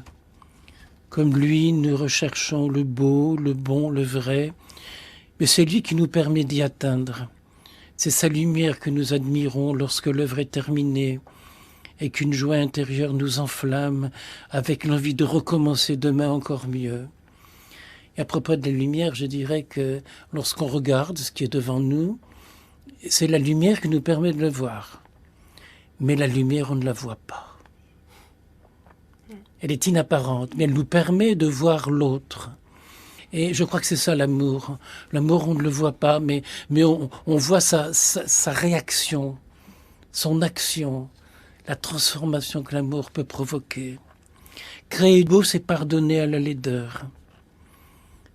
Speaker 2: Comme lui, nous recherchons le beau, le bon, le vrai, mais c'est lui qui nous permet d'y atteindre. C'est sa lumière que nous admirons lorsque l'œuvre est terminée et qu'une joie intérieure nous enflamme avec l'envie de recommencer demain encore mieux. Et à propos de la lumière, je dirais que lorsqu'on regarde ce qui est devant nous, c'est la lumière qui nous permet de le voir. Mais la lumière, on ne la voit pas. Elle est inapparente, mais elle nous permet de voir l'autre. Et je crois que c'est ça l'amour. L'amour, on ne le voit pas, mais on voit sa réaction, son action, la transformation que l'amour peut provoquer. Créer beau, c'est pardonner à la laideur.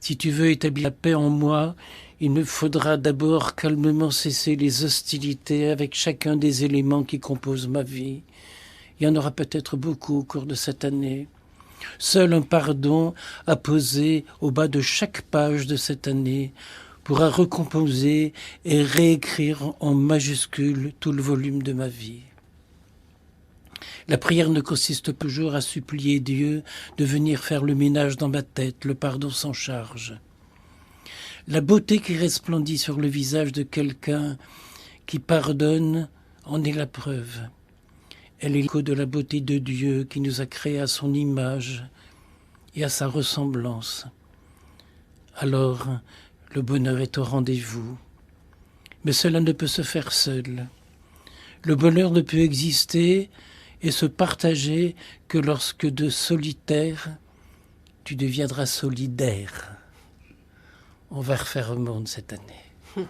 Speaker 2: Si tu veux établir la paix en moi, il me faudra d'abord calmement cesser les hostilités avec chacun des éléments qui composent ma vie. Il y en aura peut-être beaucoup au cours de cette année. Seul un pardon à poser au bas de chaque page de cette année pourra recomposer et réécrire en majuscule tout le volume de ma vie. La prière ne consiste pas toujours à supplier Dieu de venir faire le ménage dans ma tête, le pardon s'en charge. La beauté qui resplendit sur le visage de quelqu'un qui pardonne en est la preuve. Elle est l'écho de la beauté de Dieu qui nous a créés à son image et à sa ressemblance. Alors, le bonheur est au rendez-vous. Mais cela ne peut se faire seul. Le bonheur ne peut exister et se partager que lorsque de solitaire, tu deviendras solidaire. On va refaire un monde cette année.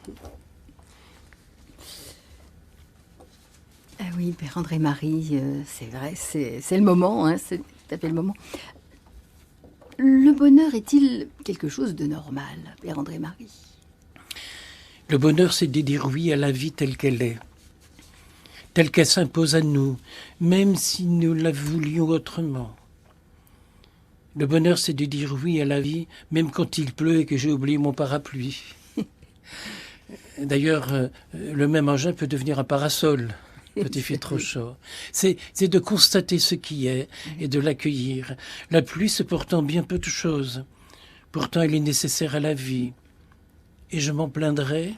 Speaker 1: Ah oui, Père André-Marie, c'est vrai, c'est le moment, hein, c'est tout à fait le moment. Le bonheur est-il quelque chose de normal, Père André-Marie?
Speaker 2: Le bonheur, c'est de dire oui à la vie telle qu'elle est, telle qu'elle s'impose à nous, même si nous la voulions autrement. Le bonheur, c'est de dire oui à la vie, même quand il pleut et que j'ai oublié mon parapluie. D'ailleurs, le même engin peut devenir un parasol quand il fait trop chaud. C'est de constater ce qui est et de l'accueillir. La pluie, c'est pourtant bien peu de choses. Pourtant, elle est nécessaire à la vie. Et je m'en plaindrais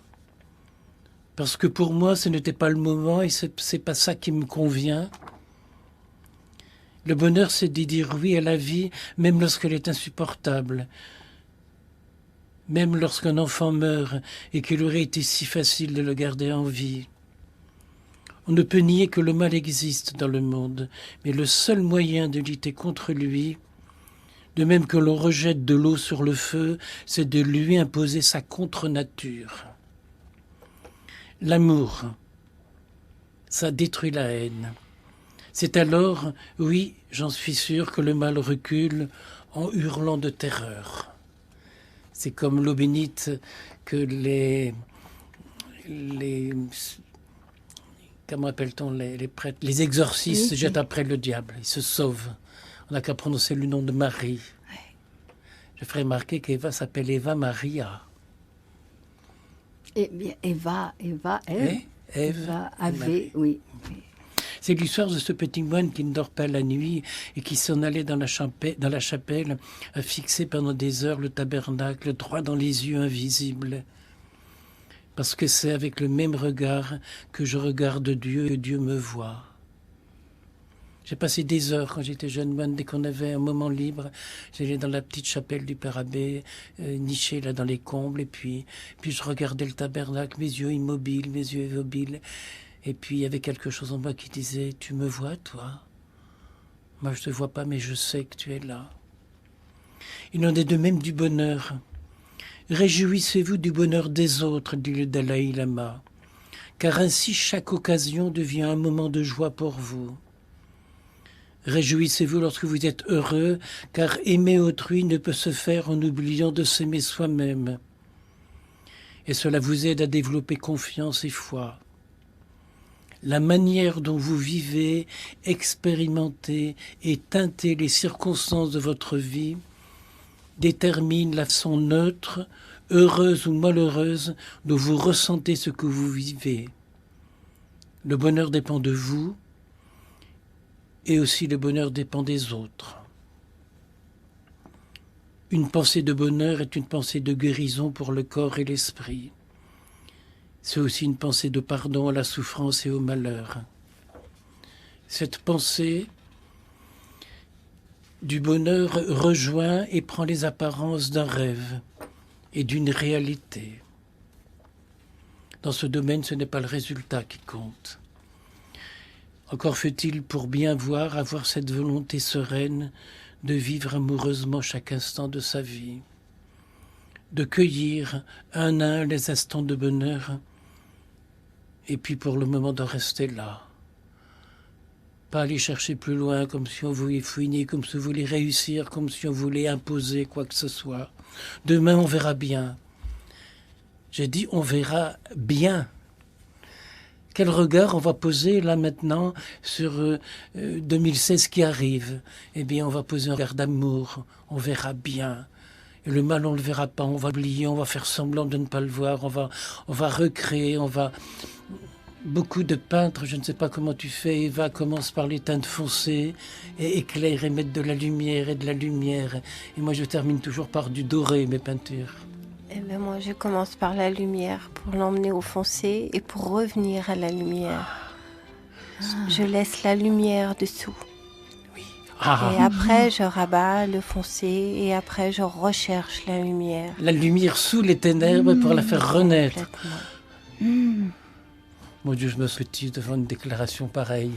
Speaker 2: parce que pour moi, ce n'était pas le moment et c'est pas ça qui me convient. Le bonheur, c'est de dire oui à la vie, même lorsqu'elle est insupportable. Même lorsqu'un enfant meurt et qu'il aurait été si facile de le garder en vie. On ne peut nier que le mal existe dans le monde, mais le seul moyen de lutter contre lui, de même que l'on rejette de l'eau sur le feu, c'est de lui imposer sa contre-nature. L'amour, ça détruit la haine. C'est alors, oui, j'en suis sûr, que le mal recule en hurlant de terreur. C'est comme l'eau bénite que les comment appelle-t-on les prêtres, les exorcistes jettent après le diable. Ils se sauvent. On n'a qu'à prononcer le nom de Marie.
Speaker 1: Ouais.
Speaker 2: Je ferai remarquer qu'Eva s'appelle Eva Maria.
Speaker 1: Eh bien, Eva, Ève,
Speaker 2: Ève,
Speaker 1: Ave,
Speaker 2: Marie.
Speaker 1: oui.
Speaker 2: C'est l'histoire de ce petit moine qui ne dort pas la nuit et qui s'en allait dans la chapelle à fixer pendant des heures le tabernacle droit dans les yeux invisibles. Parce que c'est avec le même regard que je regarde Dieu et Dieu me voit. J'ai passé des heures quand j'étais jeune moine, dès qu'on avait un moment libre, j'allais dans la petite chapelle du Père Abbé, nichée là dans les combles, et puis je regardais le tabernacle, mes yeux immobiles, et puis il y avait quelque chose en moi qui disait « Tu me vois, toi ? Moi je te vois pas, mais je sais que tu es là. » Il en est de même du bonheur. Réjouissez-vous du bonheur des autres, dit le Dalai Lama, car ainsi chaque occasion devient un moment de joie pour vous. Réjouissez-vous lorsque vous êtes heureux, car aimer autrui ne peut se faire en oubliant de s'aimer soi-même. Et cela vous aide à développer confiance et foi. La manière dont vous vivez, expérimentez et teintez les circonstances de votre vie détermine la façon neutre, heureuse ou malheureuse dont vous ressentez ce que vous vivez. Le bonheur dépend de vous et aussi le bonheur dépend des autres. Une pensée de bonheur est une pensée de guérison pour le corps et l'esprit. C'est aussi une pensée de pardon à la souffrance et au malheur. Cette pensée du bonheur rejoint et prend les apparences d'un rêve et d'une réalité. Dans ce domaine, ce n'est pas le résultat qui compte. Encore faut-il, pour bien voir, avoir cette volonté sereine de vivre amoureusement chaque instant de sa vie, de cueillir un à un les instants de bonheur, et puis pour le moment d'en rester là. pas aller chercher plus loin, comme si on voulait fouiner, comme si on voulait réussir, comme si on voulait imposer quoi que ce soit. Demain, on verra bien. J'ai dit, on verra bien. Quel regard on va poser là maintenant sur 2016 qui arrive? Eh bien, on va poser un regard d'amour. On verra bien. Et le mal, on ne le verra pas. On va oublier, on va faire semblant de ne pas le voir. On va recréer, on va... Beaucoup de peintres, je ne sais pas comment tu fais, Eva, commence par les teintes foncées et éclaire et mettre de la lumière et de la lumière. Et moi, je termine toujours par du doré, mes peintures.
Speaker 3: Eh ben moi, je commence par la lumière pour l'emmener au foncé et pour revenir à la lumière. Je laisse la lumière dessous. Et après, je rabats le foncé et après, je recherche la lumière.
Speaker 2: La lumière sous les ténèbres pour la faire renaître.
Speaker 3: Complètement.
Speaker 2: Mon Dieu, je me suis petit devant une déclaration pareille.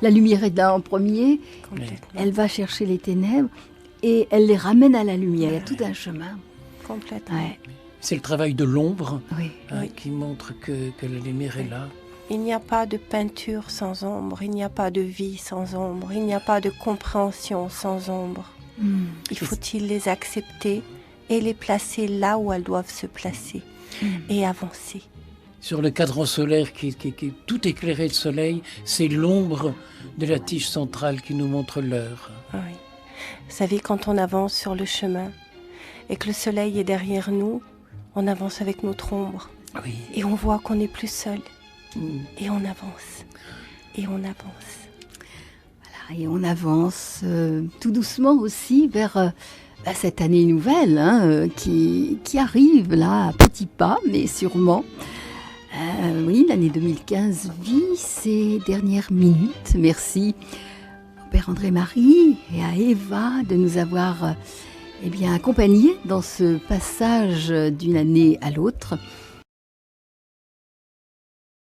Speaker 1: La lumière est là en premier,
Speaker 3: Complètement.
Speaker 1: elle va chercher les ténèbres et elle les ramène à la lumière. Il y a tout un chemin.
Speaker 3: Complètement.
Speaker 1: Ouais,
Speaker 2: C'est le travail de l'ombre
Speaker 1: oui.
Speaker 3: Oui.
Speaker 2: qui montre que la lumière est là.
Speaker 3: Il n'y a pas de peinture sans ombre, il n'y a pas de vie sans ombre, il n'y a pas de compréhension sans ombre. Il faut-il les accepter et les placer là où elles doivent se placer et avancer.
Speaker 2: Sur le cadran solaire qui est tout éclairé de soleil, c'est l'ombre de la tige centrale qui nous montre l'heure.
Speaker 3: Oui. Vous savez, quand on avance sur le chemin et que le soleil est derrière nous, on avance avec notre ombre
Speaker 2: Oui.
Speaker 3: et on voit qu'on n'est plus seul.
Speaker 2: Mm.
Speaker 3: Et on avance. Et on avance.
Speaker 1: Et on avance tout doucement aussi vers cette année nouvelle qui arrive là, à petits pas, mais sûrement. Oui, l'année 2015 vit ses dernières minutes. Merci au Père André-Marie et à Eva de nous avoir accompagnés dans ce passage d'une année à l'autre.